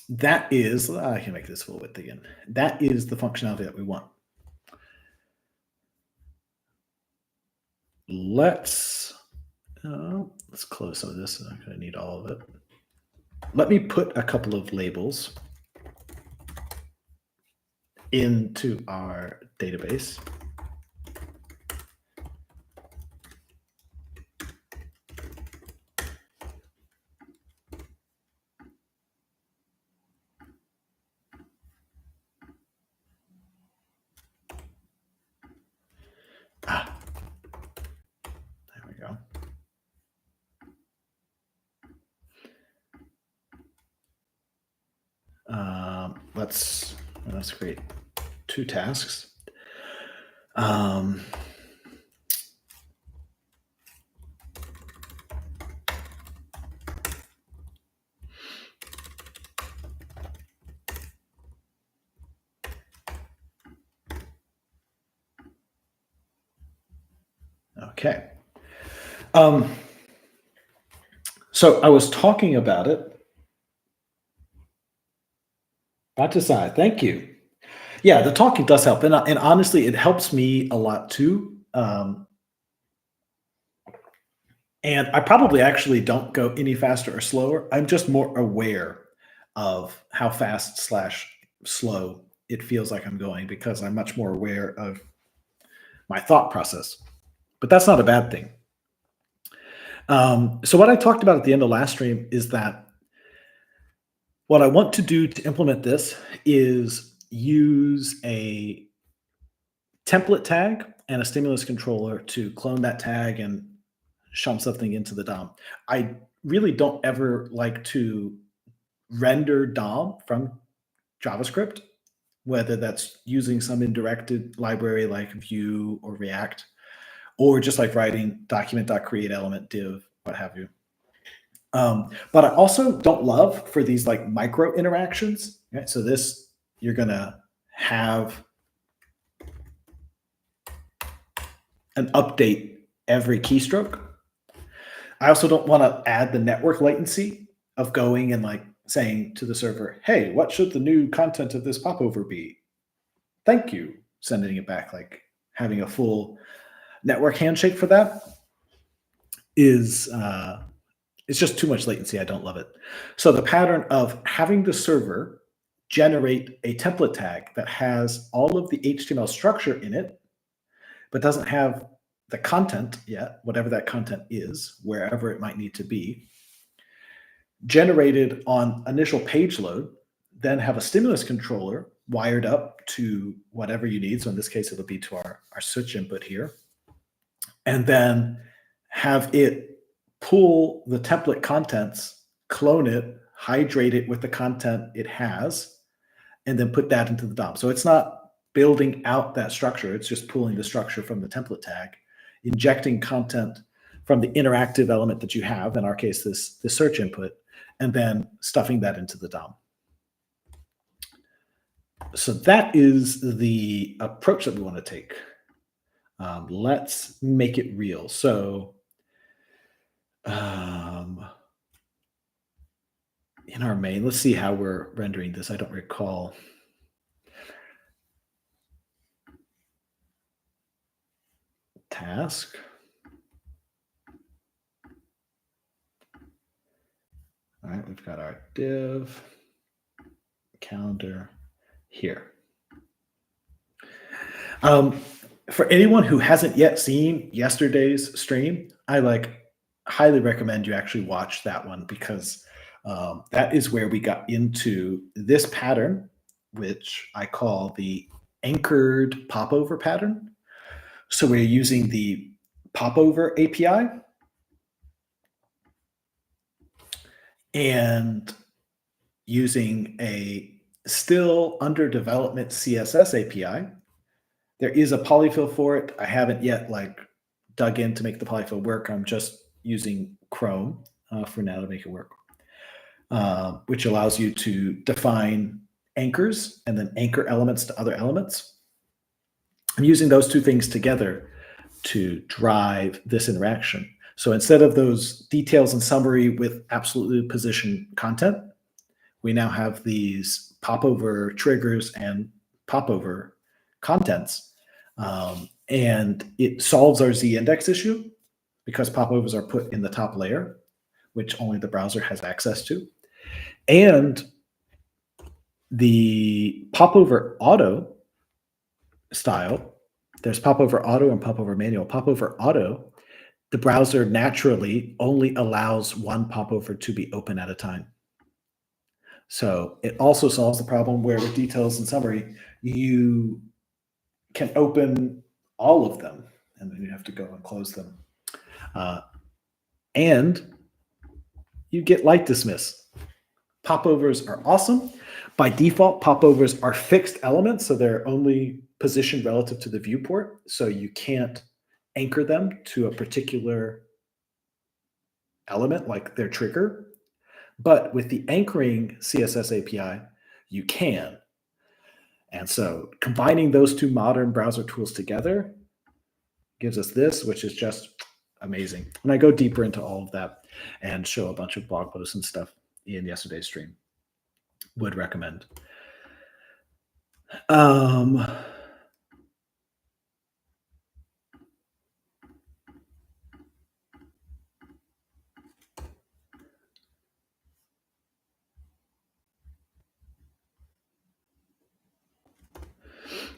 That is, I can make this full width again. That is the functionality that we want. Let's close some of this. I'm not going to need all of it. Let me put a couple of labels into our database. There we go. Let's create two tasks. Okay. So I was talking about it. Batasai, thank you. Yeah, the talking does help, and honestly, it helps me a lot too. And I probably actually don't go any faster or slower. I'm just more aware of how fast / slow it feels like I'm going, because I'm much more aware of my thought process. But that's not a bad thing. So what I talked about at the end of last stream is that what I want to do to implement this is use a template tag and a stimulus controller to clone that tag and shove something into the DOM. I really don't ever like to render DOM from JavaScript, whether that's using some indirected library like Vue or React, or just like writing document.create element div, what have you. But I also don't love for these like micro interactions. Right? So this, you're gonna have an update every keystroke. I also don't want to add the network latency of going and like saying to the server, hey, what should the new content of this popover be? Thank you. Sending it back, like having a full network handshake for that is it's just too much latency. I don't love it. So the pattern of having the server generate a template tag that has all of the HTML structure in it but doesn't have the content yet, whatever that content is, wherever it might need to be, generated on initial page load, then have a stimulus controller wired up to whatever you need. So in this case, it'll be to our switch input here. And then have it pull the template contents, clone it, hydrate it with the content it has, and then put that into the DOM. So it's not building out that structure. It's just pulling the structure from the template tag, injecting content from the interactive element that you have, in our case, this search input, and then stuffing that into the DOM. So that is the approach that we want to take. Let's make it real. So in our main, let's see how we're rendering this. I don't recall. Task. All right, we've got our div, calendar here. For anyone who hasn't yet seen yesterday's stream, I highly recommend you actually watch that one, because that is where we got into this pattern, which I call the anchored popover pattern. So we're using the popover API and using a still under development CSS API. There is a polyfill for it. I haven't yet dug in to make the polyfill work. I'm just using Chrome for now to make it work, which allows you to define anchors and then anchor elements to other elements. I'm using those two things together to drive this interaction. So instead of those details and summary with absolutely position content, we now have these popover triggers and popover contents. And it solves our z-index issue because popovers are put in the top layer, which only the browser has access to. And the popover auto style, there's popover auto and popover manual. Popover auto, the browser naturally only allows one popover to be open at a time. So it also solves the problem where with details and summary, you can open all of them and then you have to go and close them. And you get light dismiss. Popovers are awesome. By default, popovers are fixed elements, so they're only positioned relative to the viewport, so you can't anchor them to a particular element like their trigger. But with the anchoring CSS API, you can. And so combining those two modern browser tools together gives us this, which is just amazing. And I go deeper into all of that and show a bunch of blog posts and stuff in yesterday's stream. Would recommend.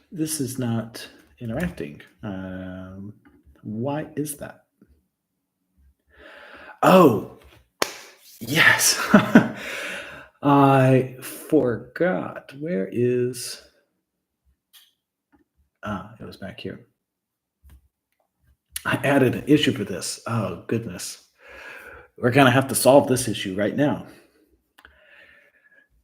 This is not interacting. Why is that? Oh, yes. I forgot. Where is... it was back here. I added an issue for this. Oh, goodness. We're going to have to solve this issue right now.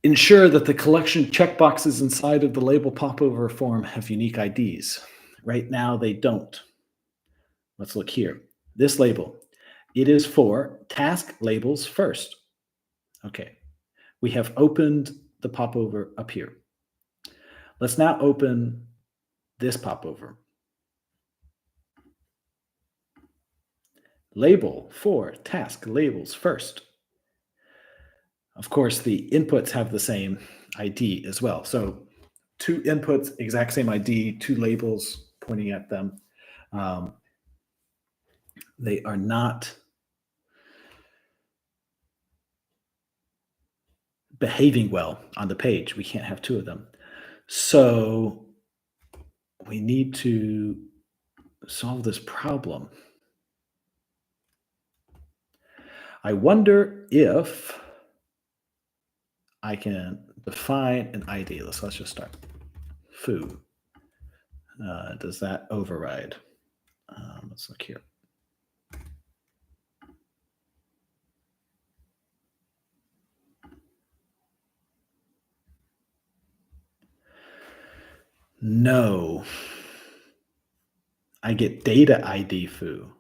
Ensure that the collection checkboxes inside of the label popover form have unique IDs. Right now, they don't. Let's look here. This label, it is for task labels first. Okay. We have opened the popover up here. Let's now open this popover. Label for task labels first. Of course, the inputs have the same ID as well. So 2 inputs, exact same ID, 2 labels pointing at them. They are not behaving well on the page. We can't have 2 of them. So we need to solve this problem. I wonder if I can define an ID. Let's just start. Foo. Does that override? Let's look here. No. I get data ID foo.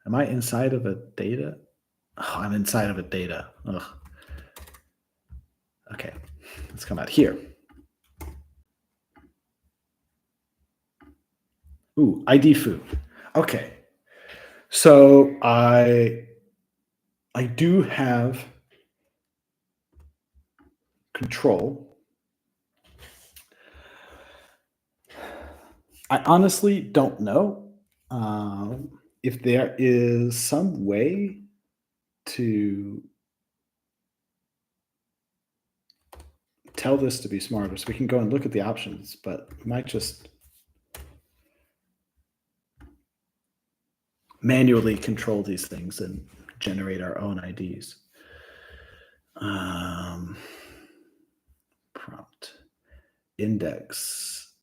Am I inside of a data? Oh, I'm inside of a data. Ugh. Okay, let's come out here. Ooh, ID foo. Okay, so I do have control. I honestly don't know if there is some way to tell this to be smarter. So we can go and look at the options, but we might just manually control these things and generate our own IDs. Prompt index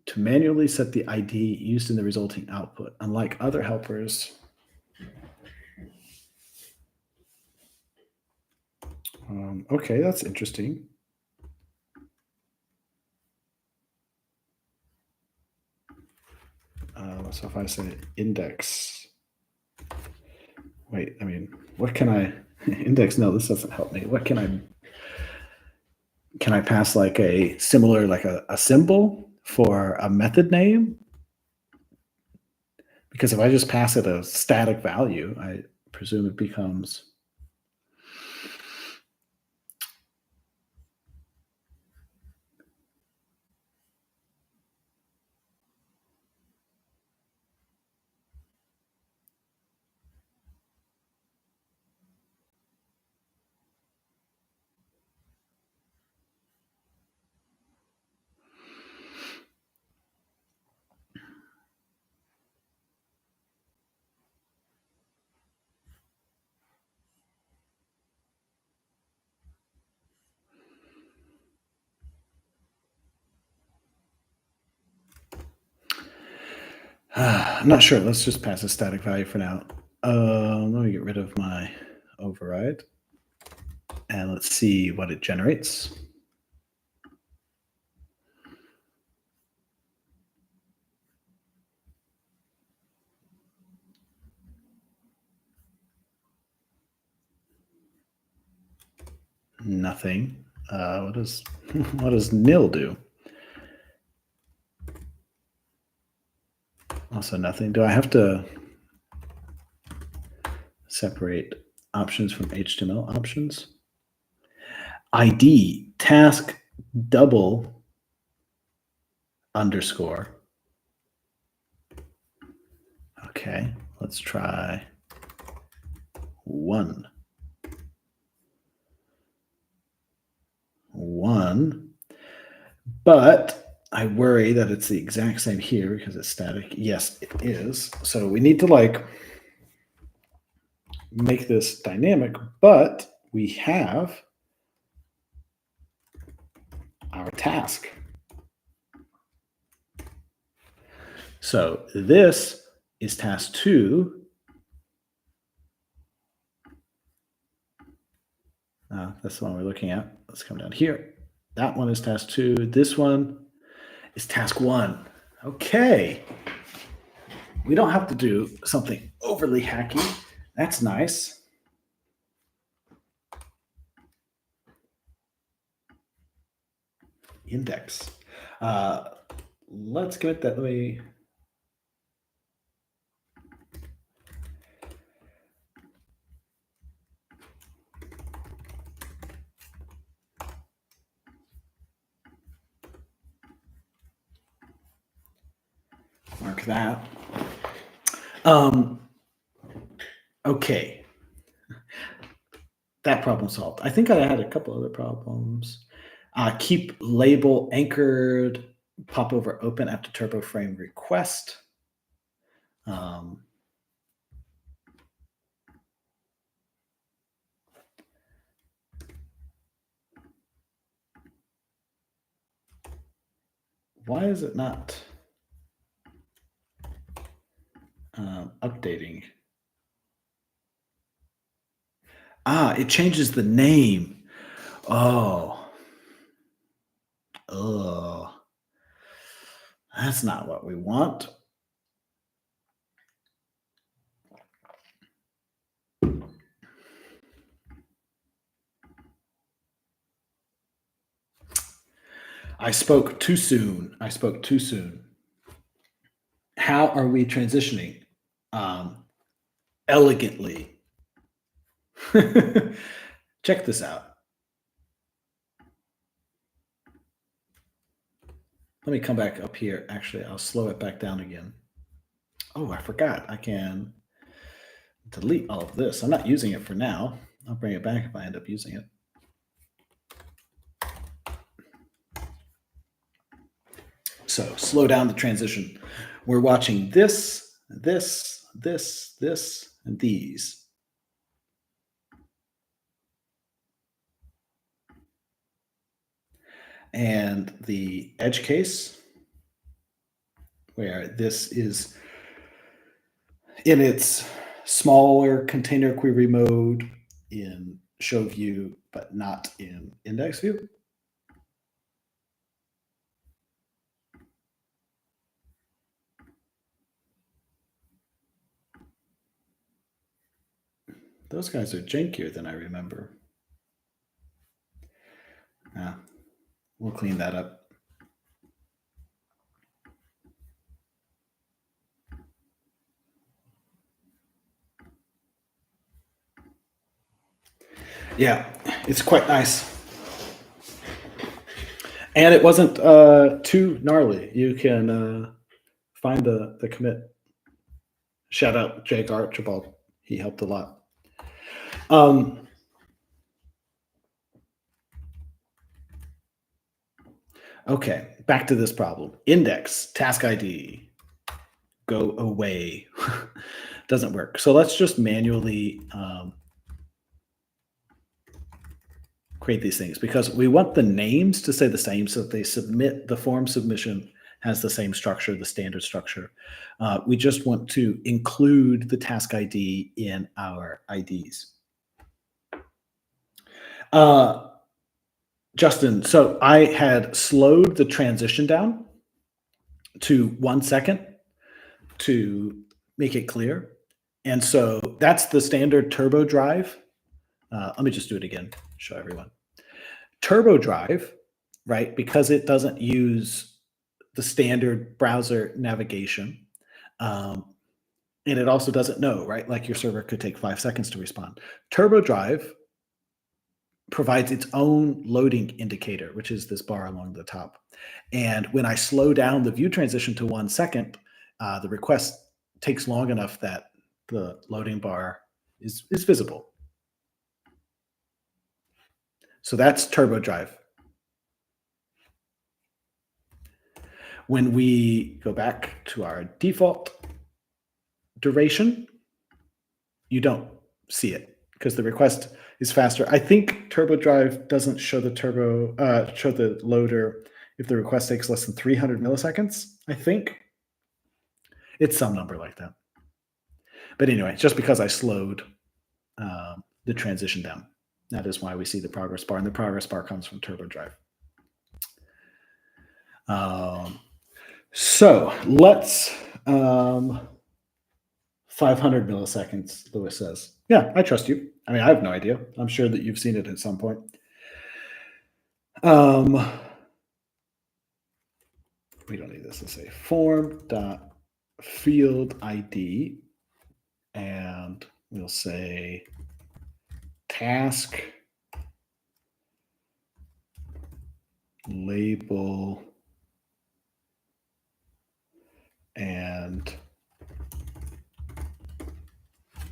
to manually set the ID used in the resulting output. Unlike other helpers, okay, that's interesting. So if I say index, wait, I mean, what can I index? No, this doesn't help me. What can I pass like a similar, like a symbol for a method name? Because if I just pass it a static value, I presume it becomes I'm not sure. Let's just pass a static value for now. Let me get rid of my override. And let's see what it generates. Nothing. What does nil do? Also nothing. Do I have to separate options from HTML options? ID task double underscore. Okay, let's try 1. 1. But I worry that it's the exact same here because it's static. Yes, it is. So we need to like make this dynamic, but we have our task. So this is task 2. That's the one we're looking at. Let's come down here. That one is task 2. This one is task 1. Okay. We don't have to do something overly hacky. That's nice. Index. Let's commit that. Let me. Mark that. Okay. That problem solved. I think I had a couple other problems. Keep label anchored, popover open after turbo frame request. Why is it not updating? It changes the name. Oh, that's not what we want. I spoke too soon. How are we transitioning? Elegantly. Check this out. Let me come back up here. Actually, I'll slow it back down again. Oh, I forgot. I can delete all of this. I'm not using it for now. I'll bring it back if I end up using it. So slow down the transition. We're watching this, this, and these. And the edge case, where this is in its smaller container query mode in show view, but not in index view. Those guys are jankier than I remember. Yeah, we'll clean that up. Yeah, it's quite nice. And it wasn't too gnarly. You can find the commit. Shout out Jake Archibald. He helped a lot. Okay, back to this problem. Index, task ID, go away. Doesn't work. So let's just manually create these things because we want the names to stay the same so that they submit, the form submission has the same structure, the standard structure. We just want to include the task ID in our IDs. Justin, so I had slowed the transition down to 1 second to make it clear. And so that's the standard turbo drive. Let me just do it again, show everyone. Turbo drive, right? Because it doesn't use the standard browser navigation. And it also doesn't know, right? Like your server could take 5 seconds to respond. Turbo drive provides its own loading indicator, which is this bar along the top. And when I slow down the view transition to 1 second, the request takes long enough that the loading bar is visible. So that's turbo drive. When we go back to our default duration, you don't see it because the request is faster. I think turbo drive doesn't show the show the loader if the request takes less than 300 milliseconds. I think it's some number like that. But anyway, just because I slowed the transition down, that is why we see the progress bar, and the progress bar comes from turbo drive. So let's 500 milliseconds, Lewis says. Yeah, I trust you. I mean, I have no idea. I'm sure that you've seen it at some point. We don't need this. Let's say form.field ID, and we'll say task label and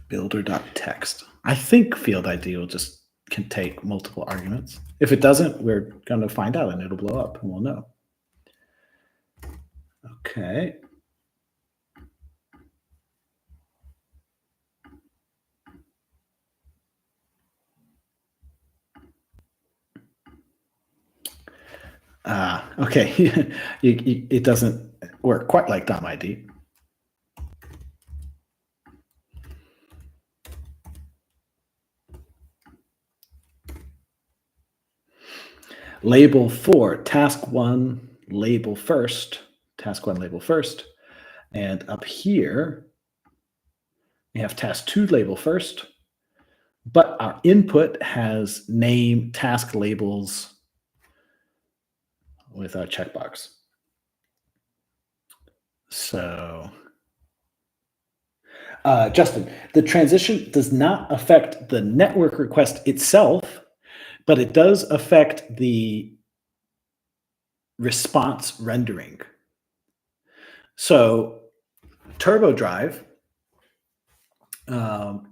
builder.text. I think field ID can take multiple arguments. If it doesn't, we're going to find out and it'll blow up and we'll know. Okay. Okay. It doesn't work quite like DOM ID. Label for task one, label first, task one, label first. And up here, we have task two, label first. But our input has name task labels with a checkbox. So, Justin, the transition does not affect the network request itself, but it does affect the response rendering. So, TurboDrive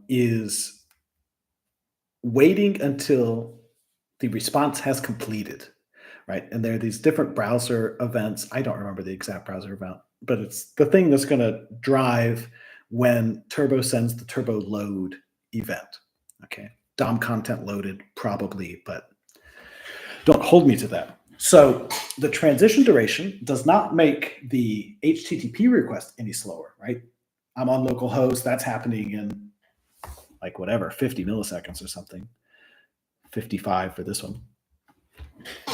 is waiting until the response has completed, right? And there are these different browser events. I don't remember the exact browser event, but it's the thing that's going to drive when Turbo sends the Turbo load event. Okay. DOM content loaded, probably, but don't hold me to that. So the transition duration does not make the HTTP request any slower, right? I'm on localhost. That's happening in like whatever, 50 milliseconds or something. 55 for this one.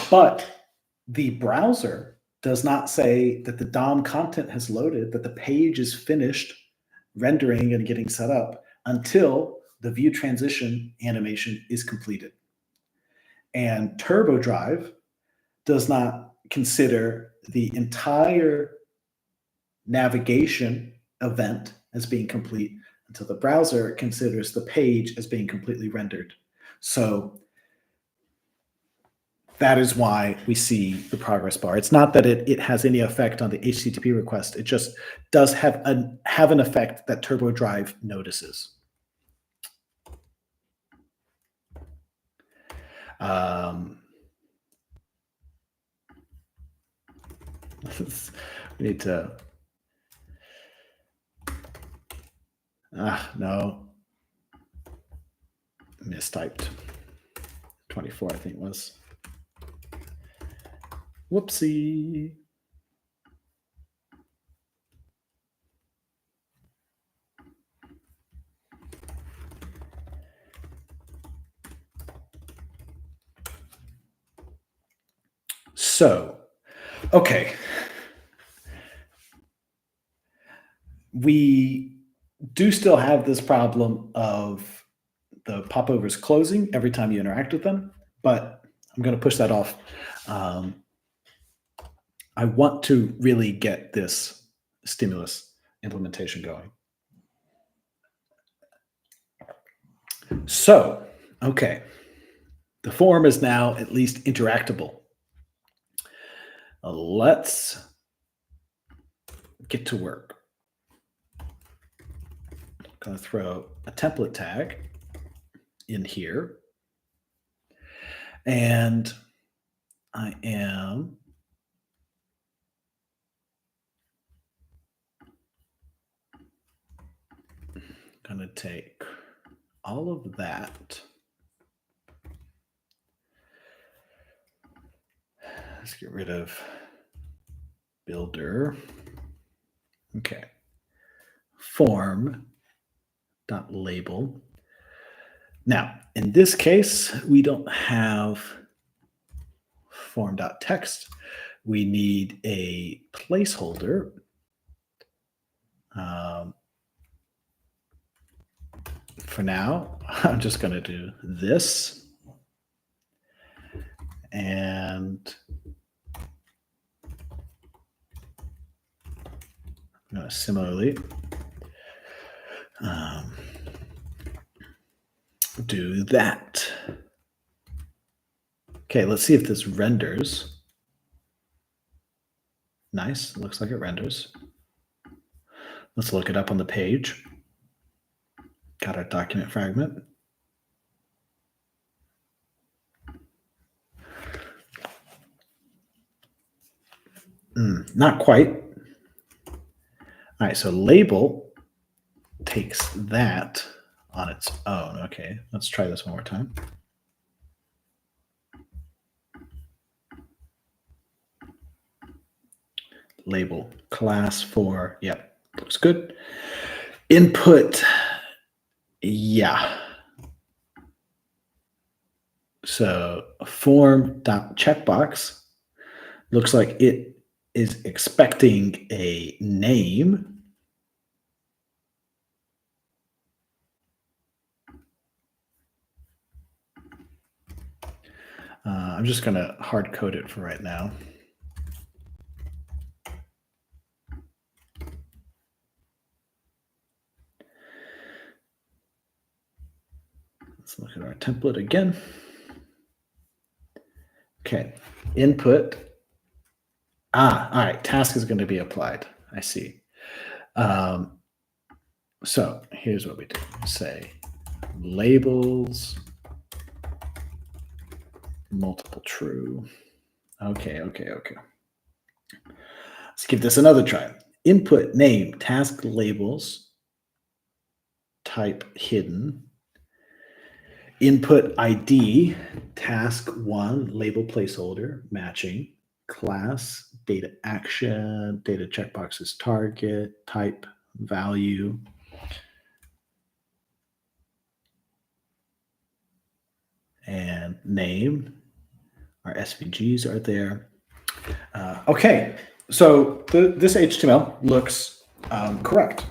But the browser does not say that the DOM content has loaded, that the page is finished rendering and getting set up until the view transition animation is completed. And TurboDrive does not consider the entire navigation event as being complete until the browser considers the page as being completely rendered. So that is why we see the progress bar. It's not that it has any effect on the HTTP request. It just does have an effect that TurboDrive notices. We need to. No. Mistyped. 24, I think it was. Whoopsie. So, okay. We do still have this problem of the popovers closing every time you interact with them, but I'm going to push that off. I want to really get this stimulus implementation going. So, okay, the form is now at least interactable. Let's get to work. I'm going to throw a template tag in here. And I am going to take all of that. Let's get rid of builder. Okay. Form.label. Now, in this case, we don't have form.text. We need a placeholder. For now, I'm just going to do this. And I'm going to similarly do that. Okay, let's see if this renders. Nice, looks like it renders. Let's look it up on the page. Got our document fragment. Not quite. All right, so label takes that on its own. Okay, let's try this one more time. label. Class for, yep, looks good. Input, yeah. So form dot checkbox looks like it is expecting a name. I'm just going to hard code it for right now. Let's look at our template again. Okay, input. All right, task is going to be applied. I see. So here's what we do. Say labels, multiple true. Okay. Let's give this another try. Input name, task labels, type hidden. Input ID, task 1, label placeholder, matching. Class, data action, data checkboxes, target, type, value. And name. Our SVGs are there. Okay, so this HTML looks correct.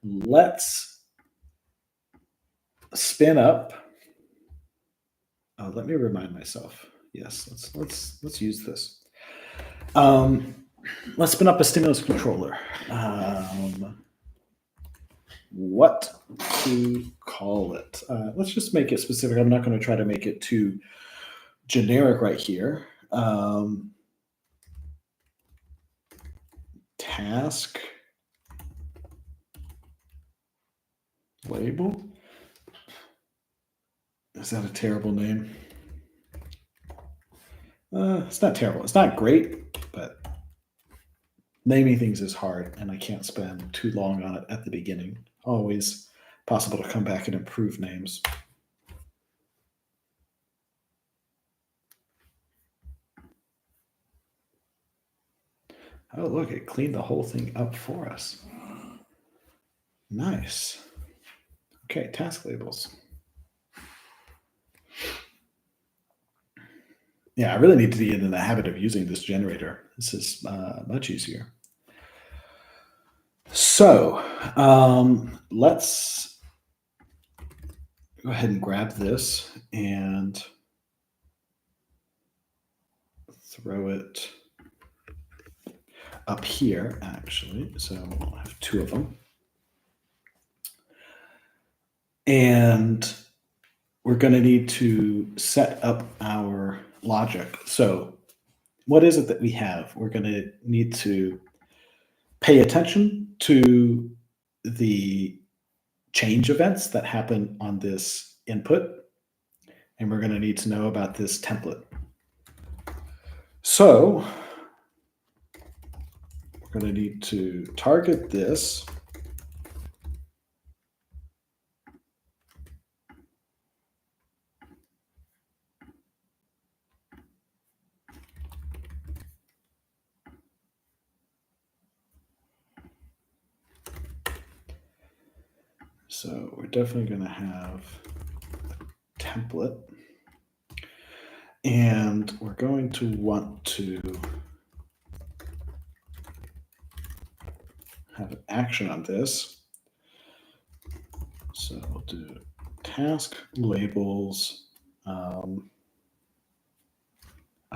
Let's spin up. Let me remind myself. Yes, let's use this. Let's spin up a stimulus controller. What to call it? Let's just make it specific. I'm not going to try to make it too generic right here. Task label. Is that a terrible name? It's not terrible. It's not great, but naming things is hard, and I can't spend too long on it at the beginning. Always possible to come back and improve names. Oh, look, it cleaned the whole thing up for us. Nice. Okay, task labels. Yeah, I really need to get in the habit of using this generator. This is much easier. So let's go ahead and grab this and throw it up here, actually. So we'll have two of them. And we're going to need to set up our logic. So what is it that we have? We're going to need to pay attention to the change events that happen on this input. And we're going to need to know about this template. So we're going to need to target this. So we're definitely going to have a template. And we're going to want to have an action on this. So we'll do task labels. I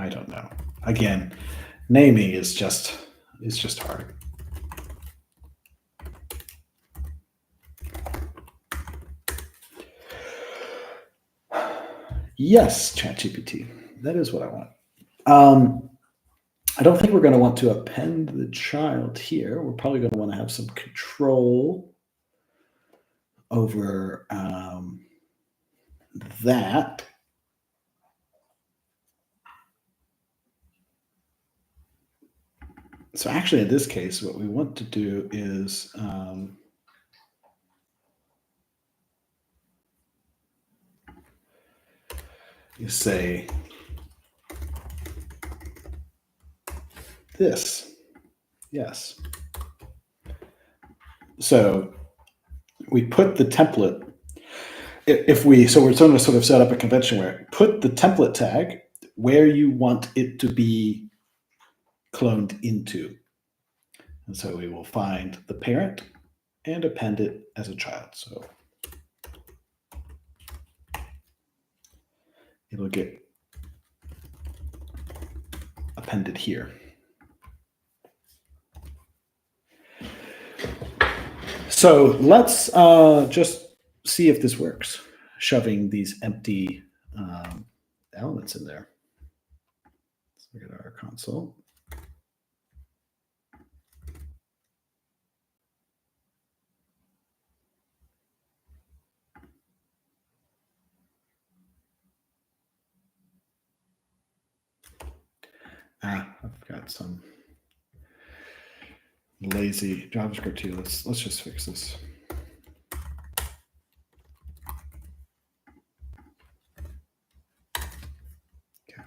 don't know. Again, naming is just hard. Yes, ChatGPT. That is what I want. I don't think we're going to want to append the child here. We're probably going to want to have some control over that. So actually, in this case, what we want to do is you say this. Yes. So we put the template. So we're going to sort of set up a convention where put the template tag where you want it to be cloned into. And so we will find the parent and append it as a child. So it'll get appended here. So let's just see if this works, shoving these empty elements in there. Let's look at our console. I've got some lazy JavaScript here. Let's just fix this. Okay.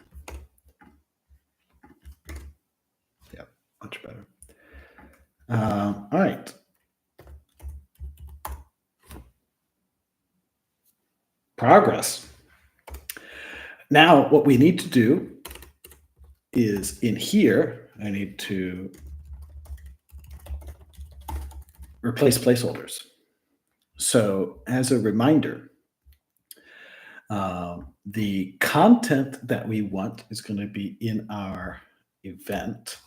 Yep, much better. All right. Progress. Now, what we need to do is in here, I need to replace placeholders. So as a reminder, the content that we want is going to be in our event.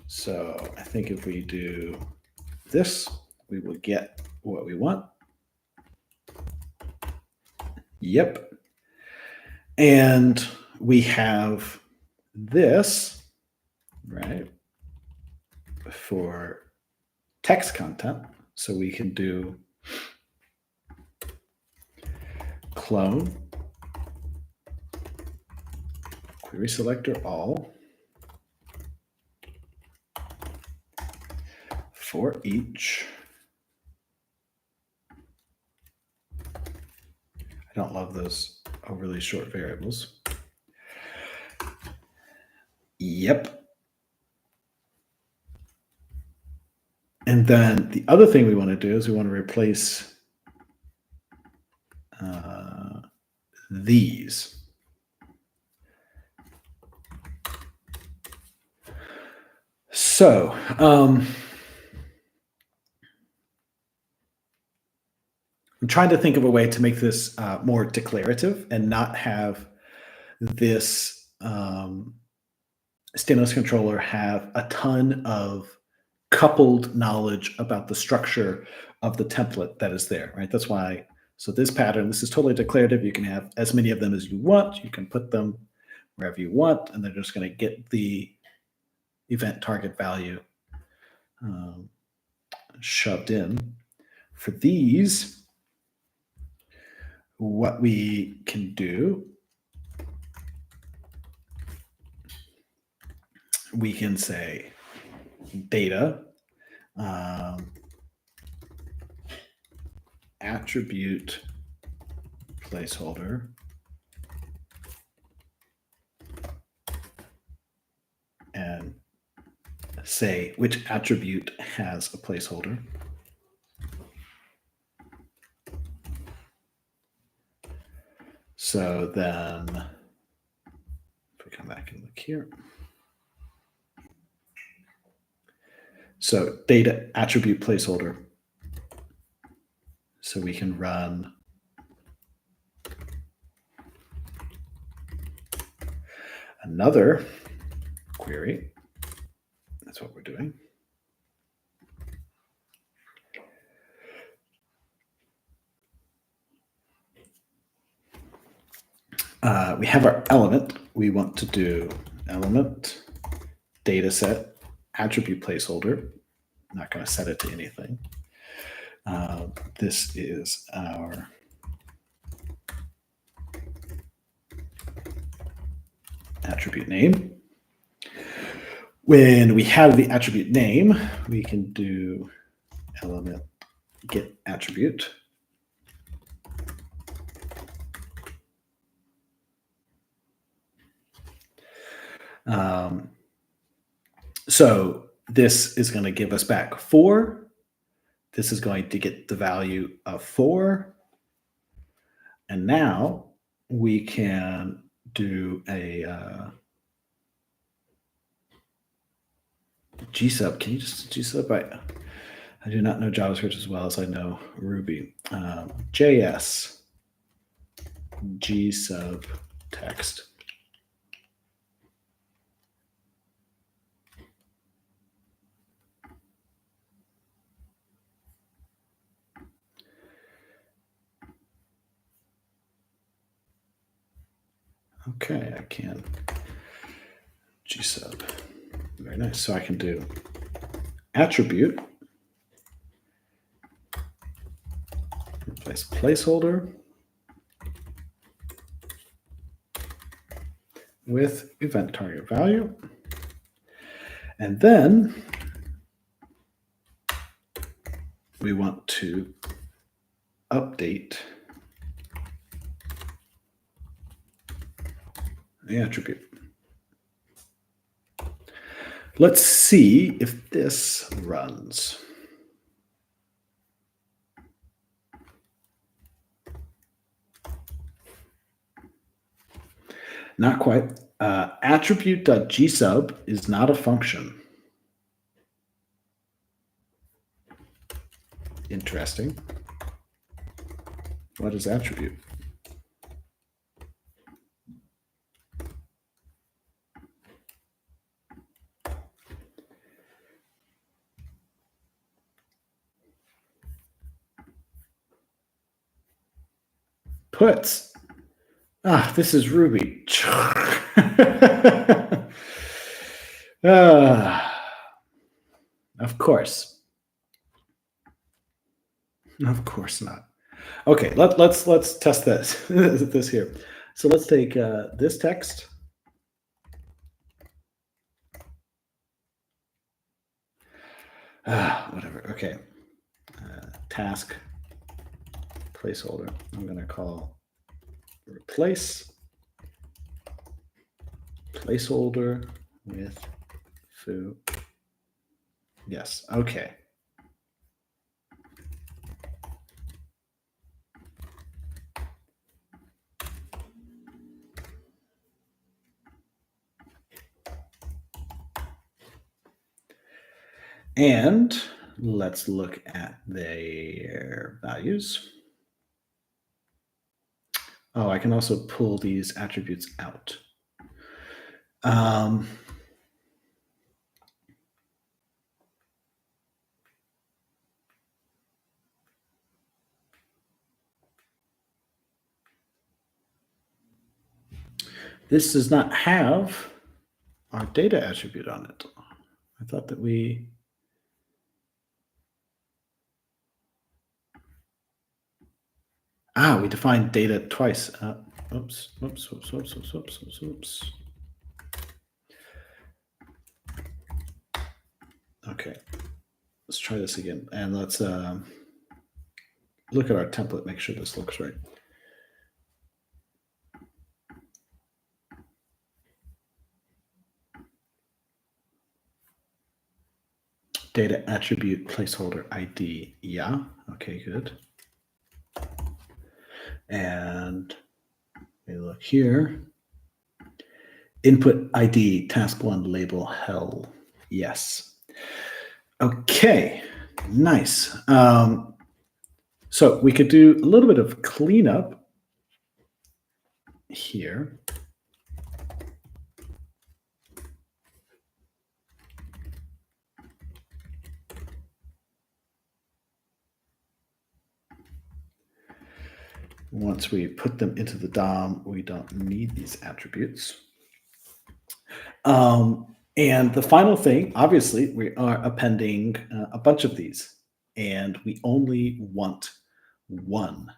So I think if we do this, we will get what we want. Yep. And we have this, right, for text content. So we can do clone query selector all for each. I don't love those overly short variables. Yep. And then the other thing we want to do is we want to replace these. So I'm trying to think of a way to make this more declarative and not have this stimulus controller have a ton of coupled knowledge about the structure of the template that is there, right? That's why, so this pattern, this is totally declarative. You can have as many of them as you want. You can put them wherever you want, and they're just going to get the event target value shoved in. For these, what we can do, we can say data attribute placeholder and say which attribute has a placeholder. So then if we come back and look here. So data attribute placeholder. So we can run another query. That's what we're doing. We have our element. We want to do element dataset attribute placeholder. I'm not going to set it to anything. This is our attribute name. When we have the attribute name, we can do element get attribute. So this is going to give us back 4. This is going to get the value of 4. And now we can do a gsub. Can you just gsub? I do not know JavaScript as well as I know Ruby. JS gsub text. Okay, I can gsub. Very nice. So I can do attribute, replace placeholder with event target value. And then we want to update the attribute. Let's see if this runs. Not quite. Attribute.gsub is not a function. Interesting. What is attribute? Puts. Ah, this is Ruby. Of course. Of course not. Okay, let's test this this here. So let's take this text. Whatever. Okay. Task placeholder. I'm going to call replace placeholder with foo. Yes. Okay. And let's look at their values. Oh, I can also pull these attributes out. This does not have our data attribute on it. I thought that we... we defined data twice. Oops. Okay, let's try this again. And let's look at our template, make sure this looks right. Data attribute placeholder ID. Yeah, okay, good. And we look here. Input ID, task 1, label hell. Yes. Okay, nice. So we could do a little bit of cleanup here. Once we put them into the DOM, we don't need these attributes. And the final thing, obviously, we are appending a bunch of these, and we only want one.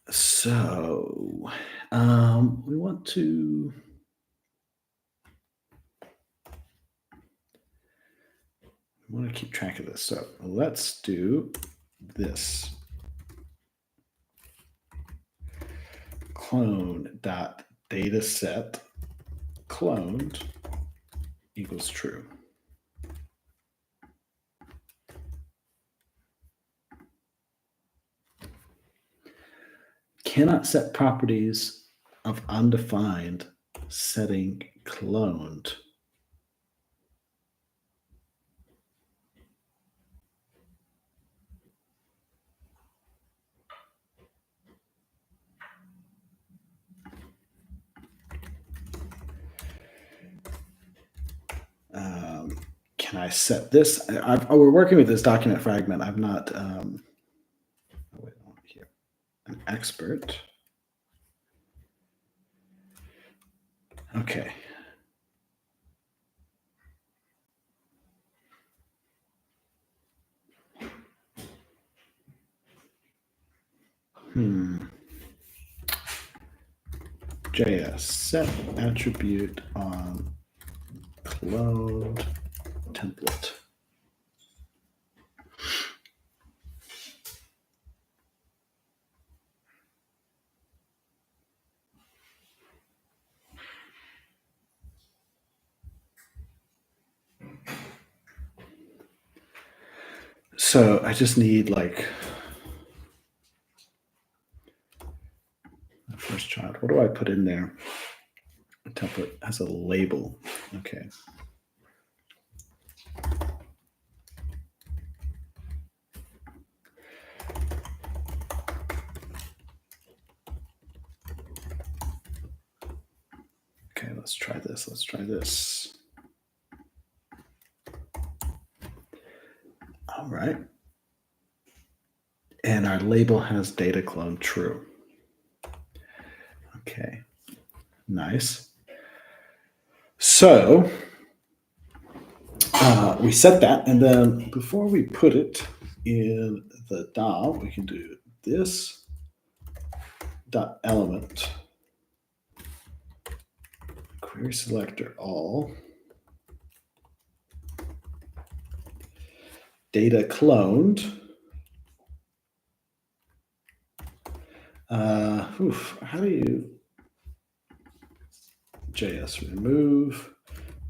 So we want to... I want to keep track of this. So let's do this. clone dot dataset cloned equals true. Cannot set properties of undefined setting cloned. Can I set this? We're working with this document fragment. I'm not wait, here. An expert. Okay. JS set attribute on cloned template. So I just need like the first child. What do I put in there? The template has a label. Okay. Okay, let's try this. Let's try this. All right. And our label has data clone true. Okay, nice. So we set that, and then before we put it in the DOM, we can do this dot element query selector all data cloned. How do you JS remove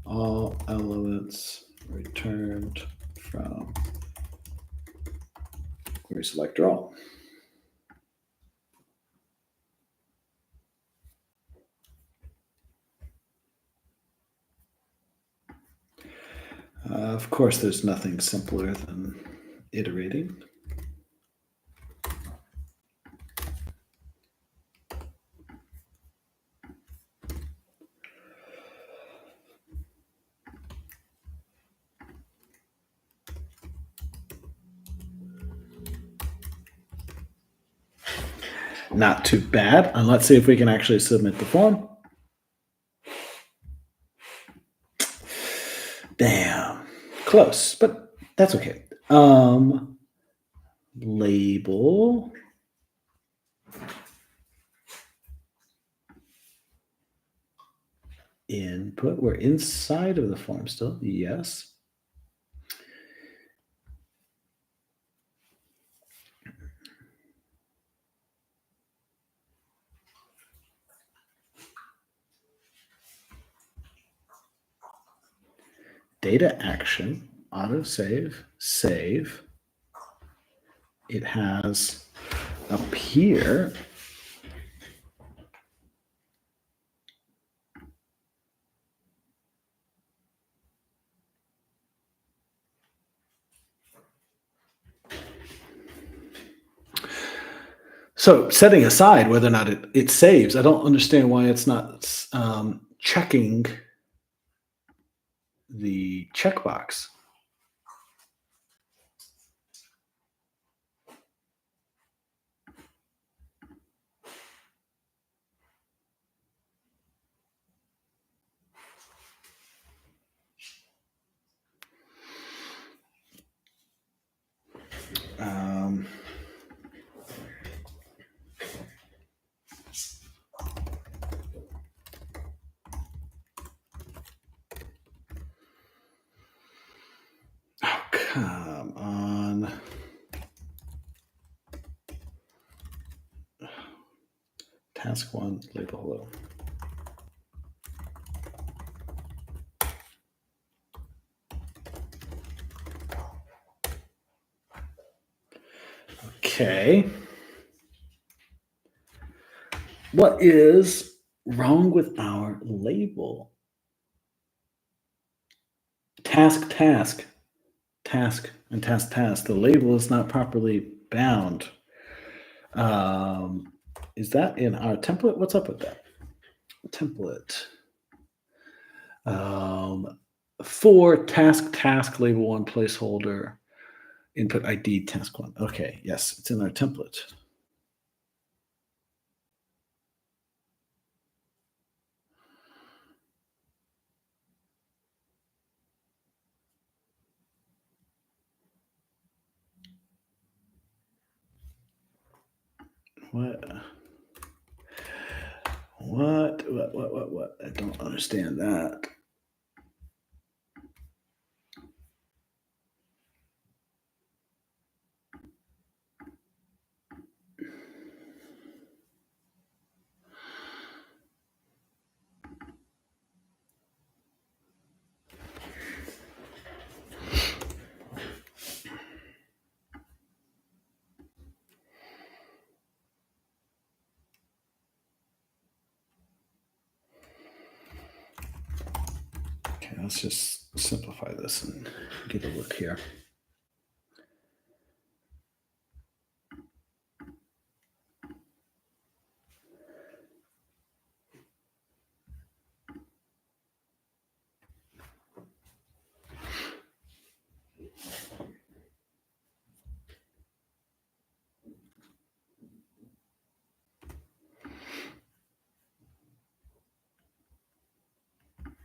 all elements returned from query selector all? Of course, there's nothing simpler than iterating. Not too bad. And let's see if we can actually submit the form. Damn, close, but that's okay. Label input. We're inside of the form still. Yes. Data action, autosave, save. It has up here so setting aside whether or not it saves, I don't understand why it's not checking the checkbox. Oh, come on. task one, label hello. Okay. What is wrong with our label? Task, task, task, and task, task. The label is not properly bound. Is that in our template? What's up with that? Template. For task, task, label one, placeholder, input ID, task one. Okay, yes, it's in our template. What? What? I don't understand that. Okay, let's just simplify this and get a look here.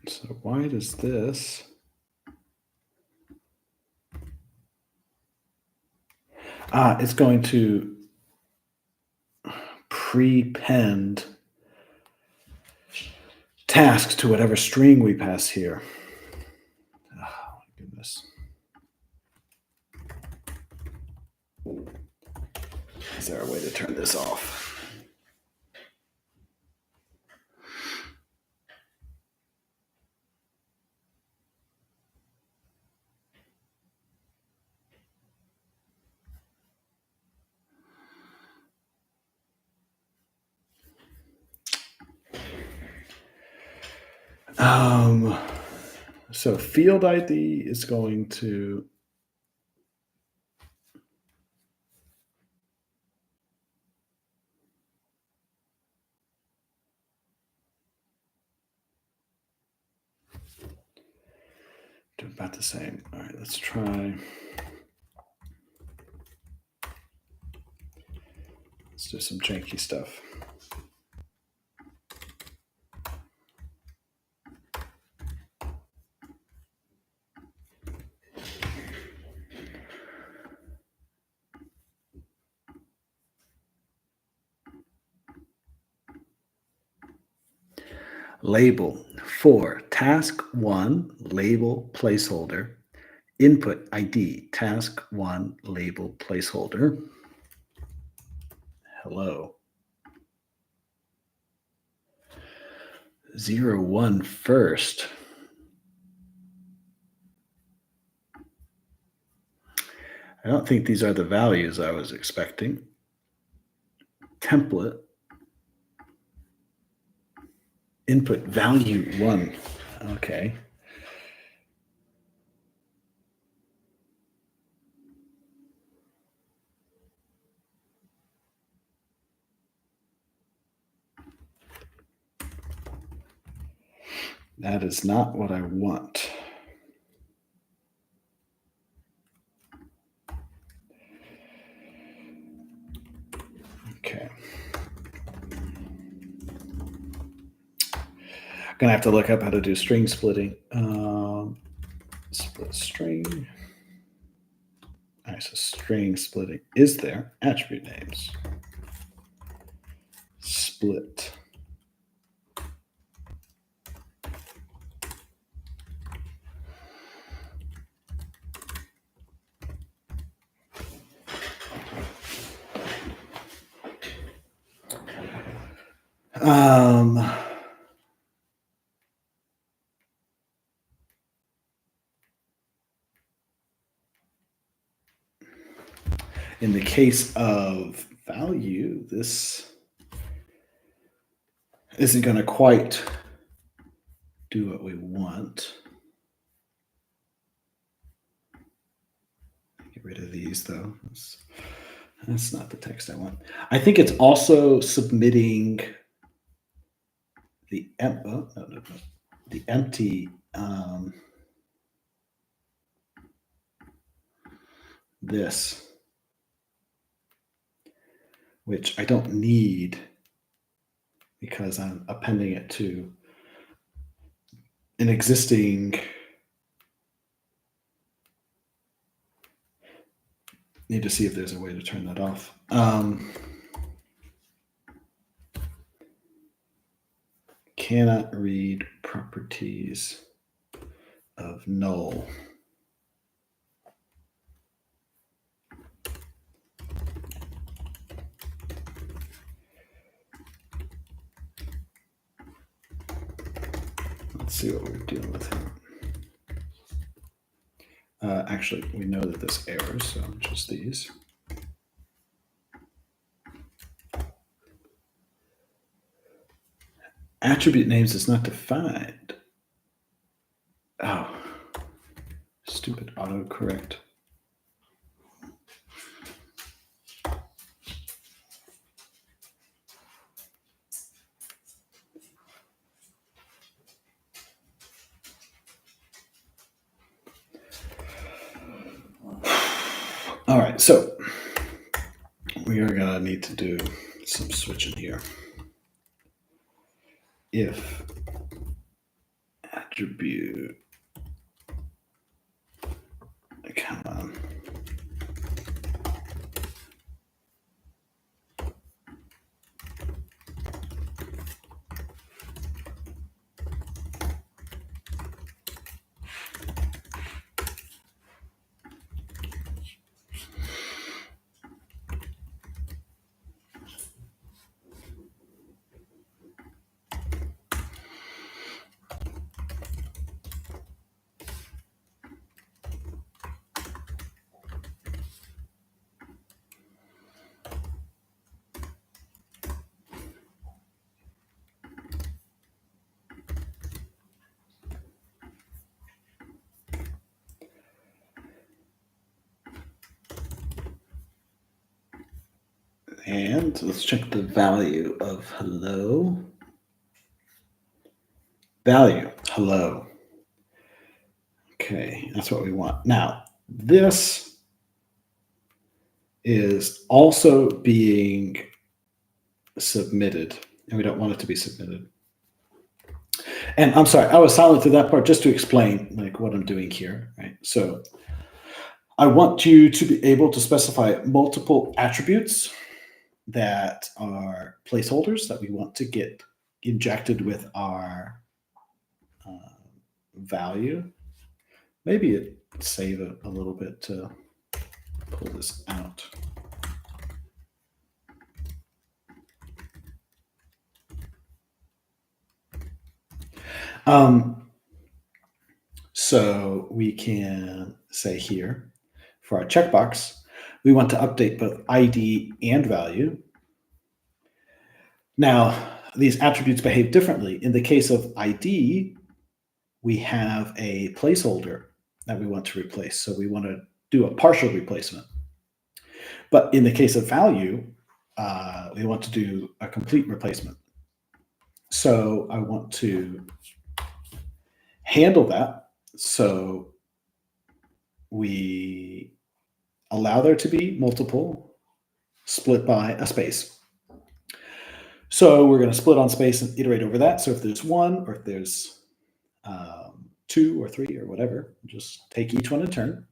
So why does this? It's going to prepend tasks to whatever string we pass here. Oh, my goodness. Is there a way to turn this off? So field ID is going to do about the same. All right, let's try. Let's do some janky stuff. Label for task one, label placeholder, input ID, task one, label placeholder. Hello. 01 first. I don't think these are the values I was expecting. Template. Input value 1. Okay. That is not what I want. Okay. I'm gonna have to look up how to do string splitting. Split string. All right, so string splitting is there. Attribute names. Split. In the case of value, this isn't going to quite do what we want. Get rid of these though. That's not the text I want. I think it's also submitting the the empty this, which I don't need because I'm appending it to an existing. Need to see if there's a way to turn that off. Cannot read properties of null. Let's see what we're dealing with here. Actually, we know that this errors, so just these. Attribute names is not defined. Oh, stupid autocorrect. All right, so we are gonna need to do some switching here. If attribute, come on. And let's check the value of hello. Value, hello. Okay, that's what we want. Now, this is also being submitted, and we don't want it to be submitted. And I'm sorry, I was silent through that part just to explain like what I'm doing here, right? So I want you to be able to specify multiple attributes that are placeholders that we want to get injected with our value. Maybe it save a little bit to pull this out. So we can say here for our checkbox, we want to update both ID and value. Now, these attributes behave differently. In the case of ID, we have a placeholder that we want to replace. So we want to do a partial replacement. But in the case of value, we want to do a complete replacement. So I want to handle that. So we allow there to be multiple split by a space. So we're going to split on space and iterate over that. So if there's one, or if there's 2 or 3 or whatever, just take each one in turn.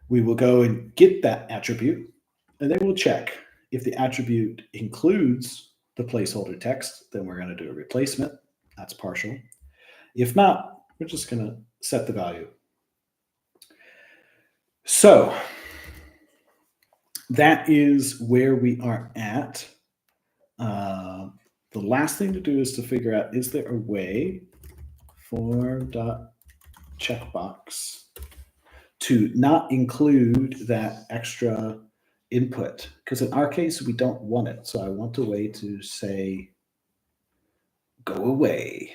We will go and get that attribute, and then we'll check if the attribute includes the placeholder text, then we're going to do a replacement. That's partial. If not, we're just going to set the value. So that is where we are at. the last thing to do is to figure out, is there a way form.checkbox to not include that extra input? Because in our case, we don't want it. So I want a way to say, go away.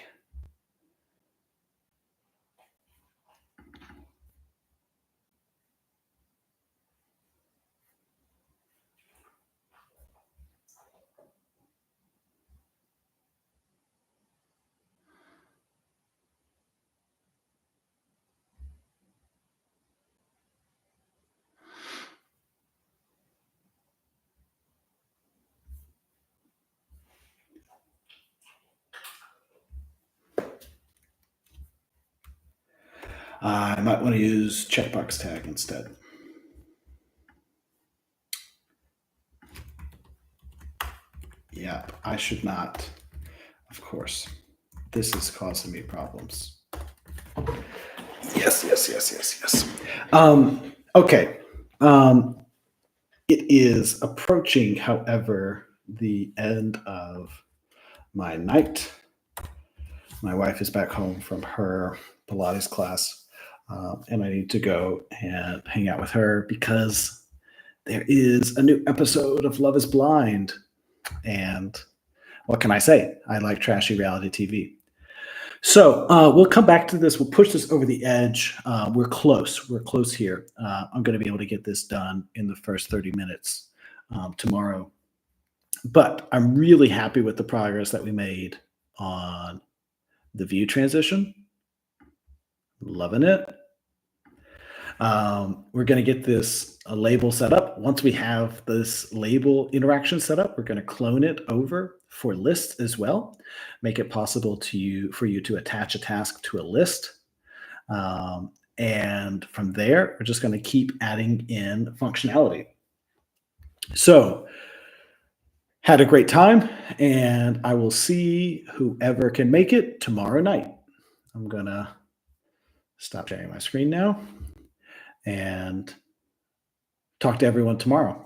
I might want to use checkbox tag instead. Yeah, I should not. Of course. This is causing me problems. Yes. Okay. It is approaching, however, the end of my night. My wife is back home from her Pilates class, and I need to go and hang out with her because there is a new episode of Love is Blind. And what can I say? I like trashy reality TV. So we'll come back to this. We'll push this over the edge. We're close. We're close here. I'm going to be able to get this done in the first 30 minutes tomorrow. But I'm really happy with the progress that we made on the view transition. Loving it. We're going to get this label set up. Once we have this label interaction set up, we're going to clone it over for lists as well. Make it possible for you to attach a task to a list. And from there, we're just going to keep adding in functionality. So, had a great time, and I will see whoever can make it tomorrow night. I'm going to stop sharing my screen now and talk to everyone tomorrow.